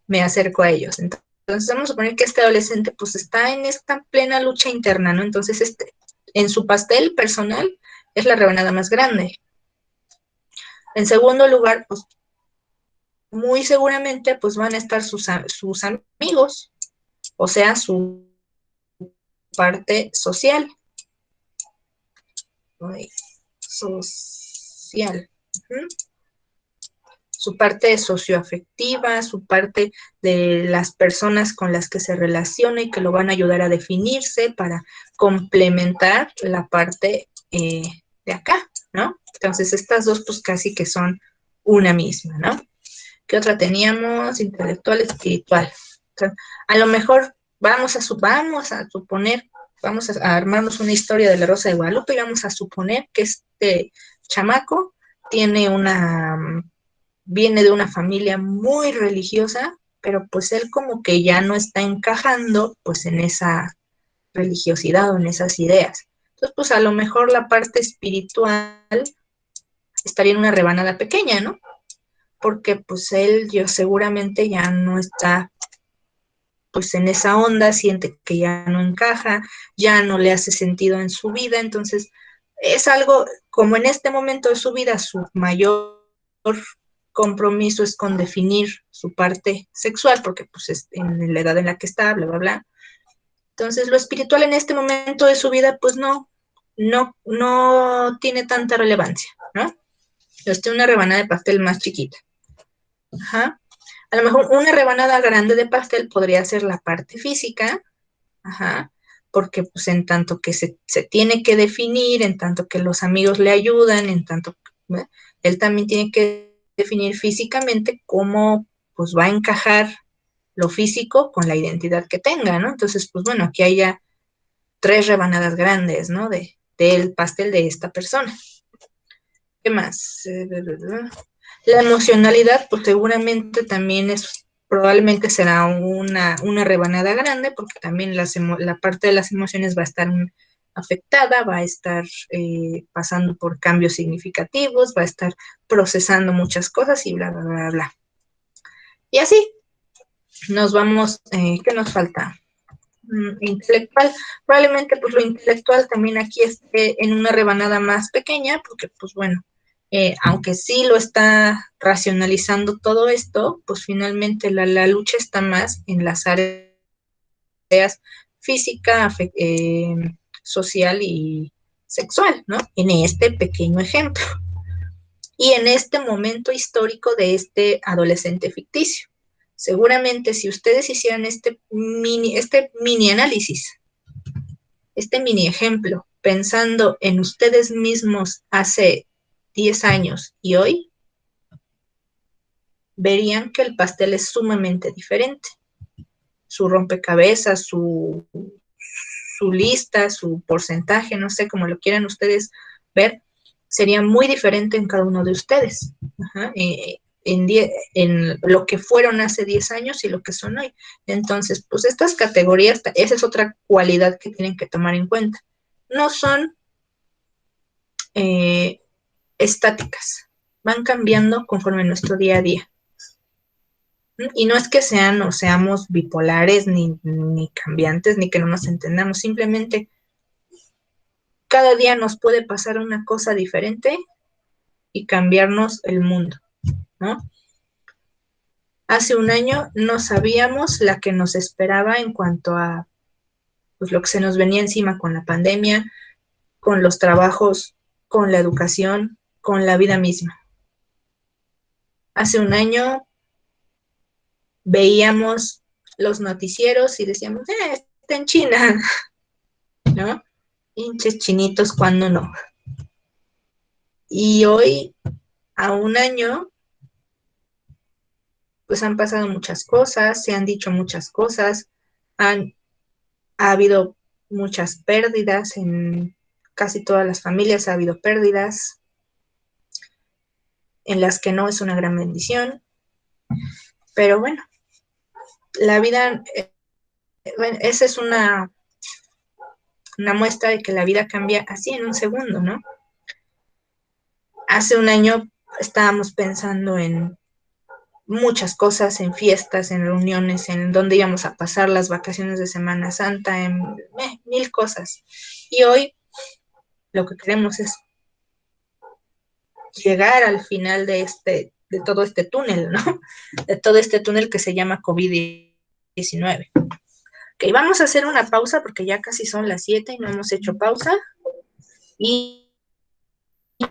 S1: me acerco a ellos. Entonces vamos a suponer que este adolescente pues está en esta plena lucha interna, ¿no? Entonces en su pastel personal es la rebanada más grande. En segundo lugar, pues muy seguramente pues van a estar sus amigos, o sea, su parte social. Social. Uh-huh. Su parte socioafectiva, su parte de las personas con las que se relaciona y que lo van a ayudar a definirse para complementar la parte de acá, ¿no? Entonces estas dos pues casi que son una misma, ¿no? ¿Qué otra teníamos? Intelectual, espiritual. Entonces, a lo mejor vamos a suponer, vamos a armarnos una historia de la Rosa de Guadalupe y vamos a suponer que este chamaco viene de una familia muy religiosa, pero pues él como que ya no está encajando pues en esa religiosidad o en esas ideas. Entonces, pues a lo mejor la parte espiritual estaría en una rebanada pequeña, ¿no? Porque pues yo seguramente ya no está pues en esa onda, siente que ya no encaja, ya no le hace sentido en su vida, entonces es algo como en este momento de su vida su mayor compromiso es con definir su parte sexual, porque pues es en la edad en la que está, bla, bla, bla. Entonces lo espiritual en este momento de su vida pues no tiene tanta relevancia, ¿no? Una rebanada de pastel más chiquita. Ajá. A lo mejor una rebanada grande de pastel podría ser la parte física, ajá, porque pues en tanto que se tiene que definir, en tanto que los amigos le ayudan, en tanto que él también tiene que definir físicamente cómo pues va a encajar lo físico con la identidad que tenga, ¿no? Entonces, pues bueno, aquí hay ya 3 rebanadas grandes, ¿no? Del pastel de esta persona. ¿Qué más? La emocionalidad, pues seguramente también probablemente será una rebanada grande, porque también la parte de las emociones va a estar afectada, va a estar pasando por cambios significativos, va a estar procesando muchas cosas y bla, bla, bla, bla. Y así nos vamos, ¿qué nos falta? Intelectual, probablemente pues lo intelectual también aquí esté en una rebanada más pequeña, porque pues bueno, aunque sí lo está racionalizando todo esto, pues finalmente la lucha está más en las áreas física, social y sexual, ¿no? En este pequeño ejemplo y en este momento histórico de este adolescente ficticio. Seguramente si ustedes hicieran este mini análisis, este mini ejemplo, pensando en ustedes mismos hace 10 años y hoy, verían que el pastel es sumamente diferente. Su rompecabezas, su lista, su porcentaje, no sé cómo lo quieran ustedes ver, sería muy diferente en cada uno de ustedes. Ajá, en lo que fueron hace 10 años y lo que son hoy. Entonces, pues estas categorías, esa es otra cualidad que tienen que tomar en cuenta. No son estáticas, van cambiando conforme nuestro día a día. Y no es que sean o seamos bipolares, ni cambiantes, ni que no nos entendamos, simplemente cada día nos puede pasar una cosa diferente y cambiarnos el mundo, ¿no? Hace un año no sabíamos la que nos esperaba en cuanto a pues, lo que se nos venía encima con la pandemia, con los trabajos, con la educación, con la vida misma. Hace un año veíamos los noticieros y decíamos, está en China, ¿no? Hinches chinitos, cuando no. Y hoy, a un año, pues han pasado muchas cosas, se han dicho muchas cosas, ha habido muchas pérdidas en casi todas las familias, ha habido pérdidas en las que no es una gran bendición, pero bueno, la vida, bueno, esa es una muestra de que la vida cambia así en un segundo, ¿no? Hace un año estábamos pensando en muchas cosas, en fiestas, en reuniones, en dónde íbamos a pasar las vacaciones de Semana Santa, en mil cosas. Y hoy lo que queremos es llegar al final de todo este túnel, ¿no? De todo este túnel que se llama COVID-19. Ok, vamos a hacer una pausa porque ya casi son las 7 y no hemos hecho pausa. Y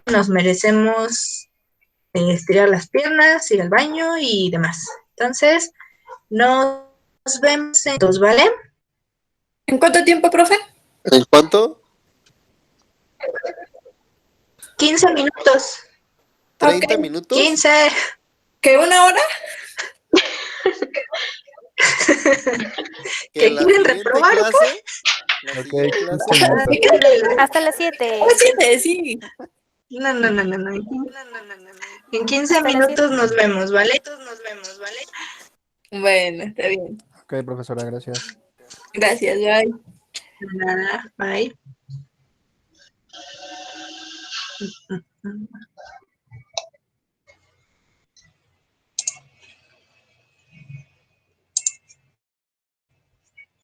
S1: nos merecemos estirar las piernas, ir al baño y demás. Entonces, nos vemos en dos, ¿vale?
S4: ¿En cuánto tiempo, profe?
S6: ¿En cuánto?
S1: 15 minutos.
S6: ¿30
S4: Ok.
S6: minutos?
S1: 15.
S4: ¿Qué, una hora?
S6: ¿Que
S1: ¿Que
S6: la
S1: quieren
S6: siguiente
S1: reprobar o
S6: clase? ¿La
S5: Ok,
S6: siguiente clase?
S5: 15 minutos.
S2: Hasta las 7.
S4: A las 7, sí.
S1: No. En 15
S2: Hasta las 7.
S1: minutos nos vemos, ¿vale?
S4: Bueno, está bien.
S5: Ok, profesora, gracias.
S4: Gracias, bye.
S1: Nada, bye.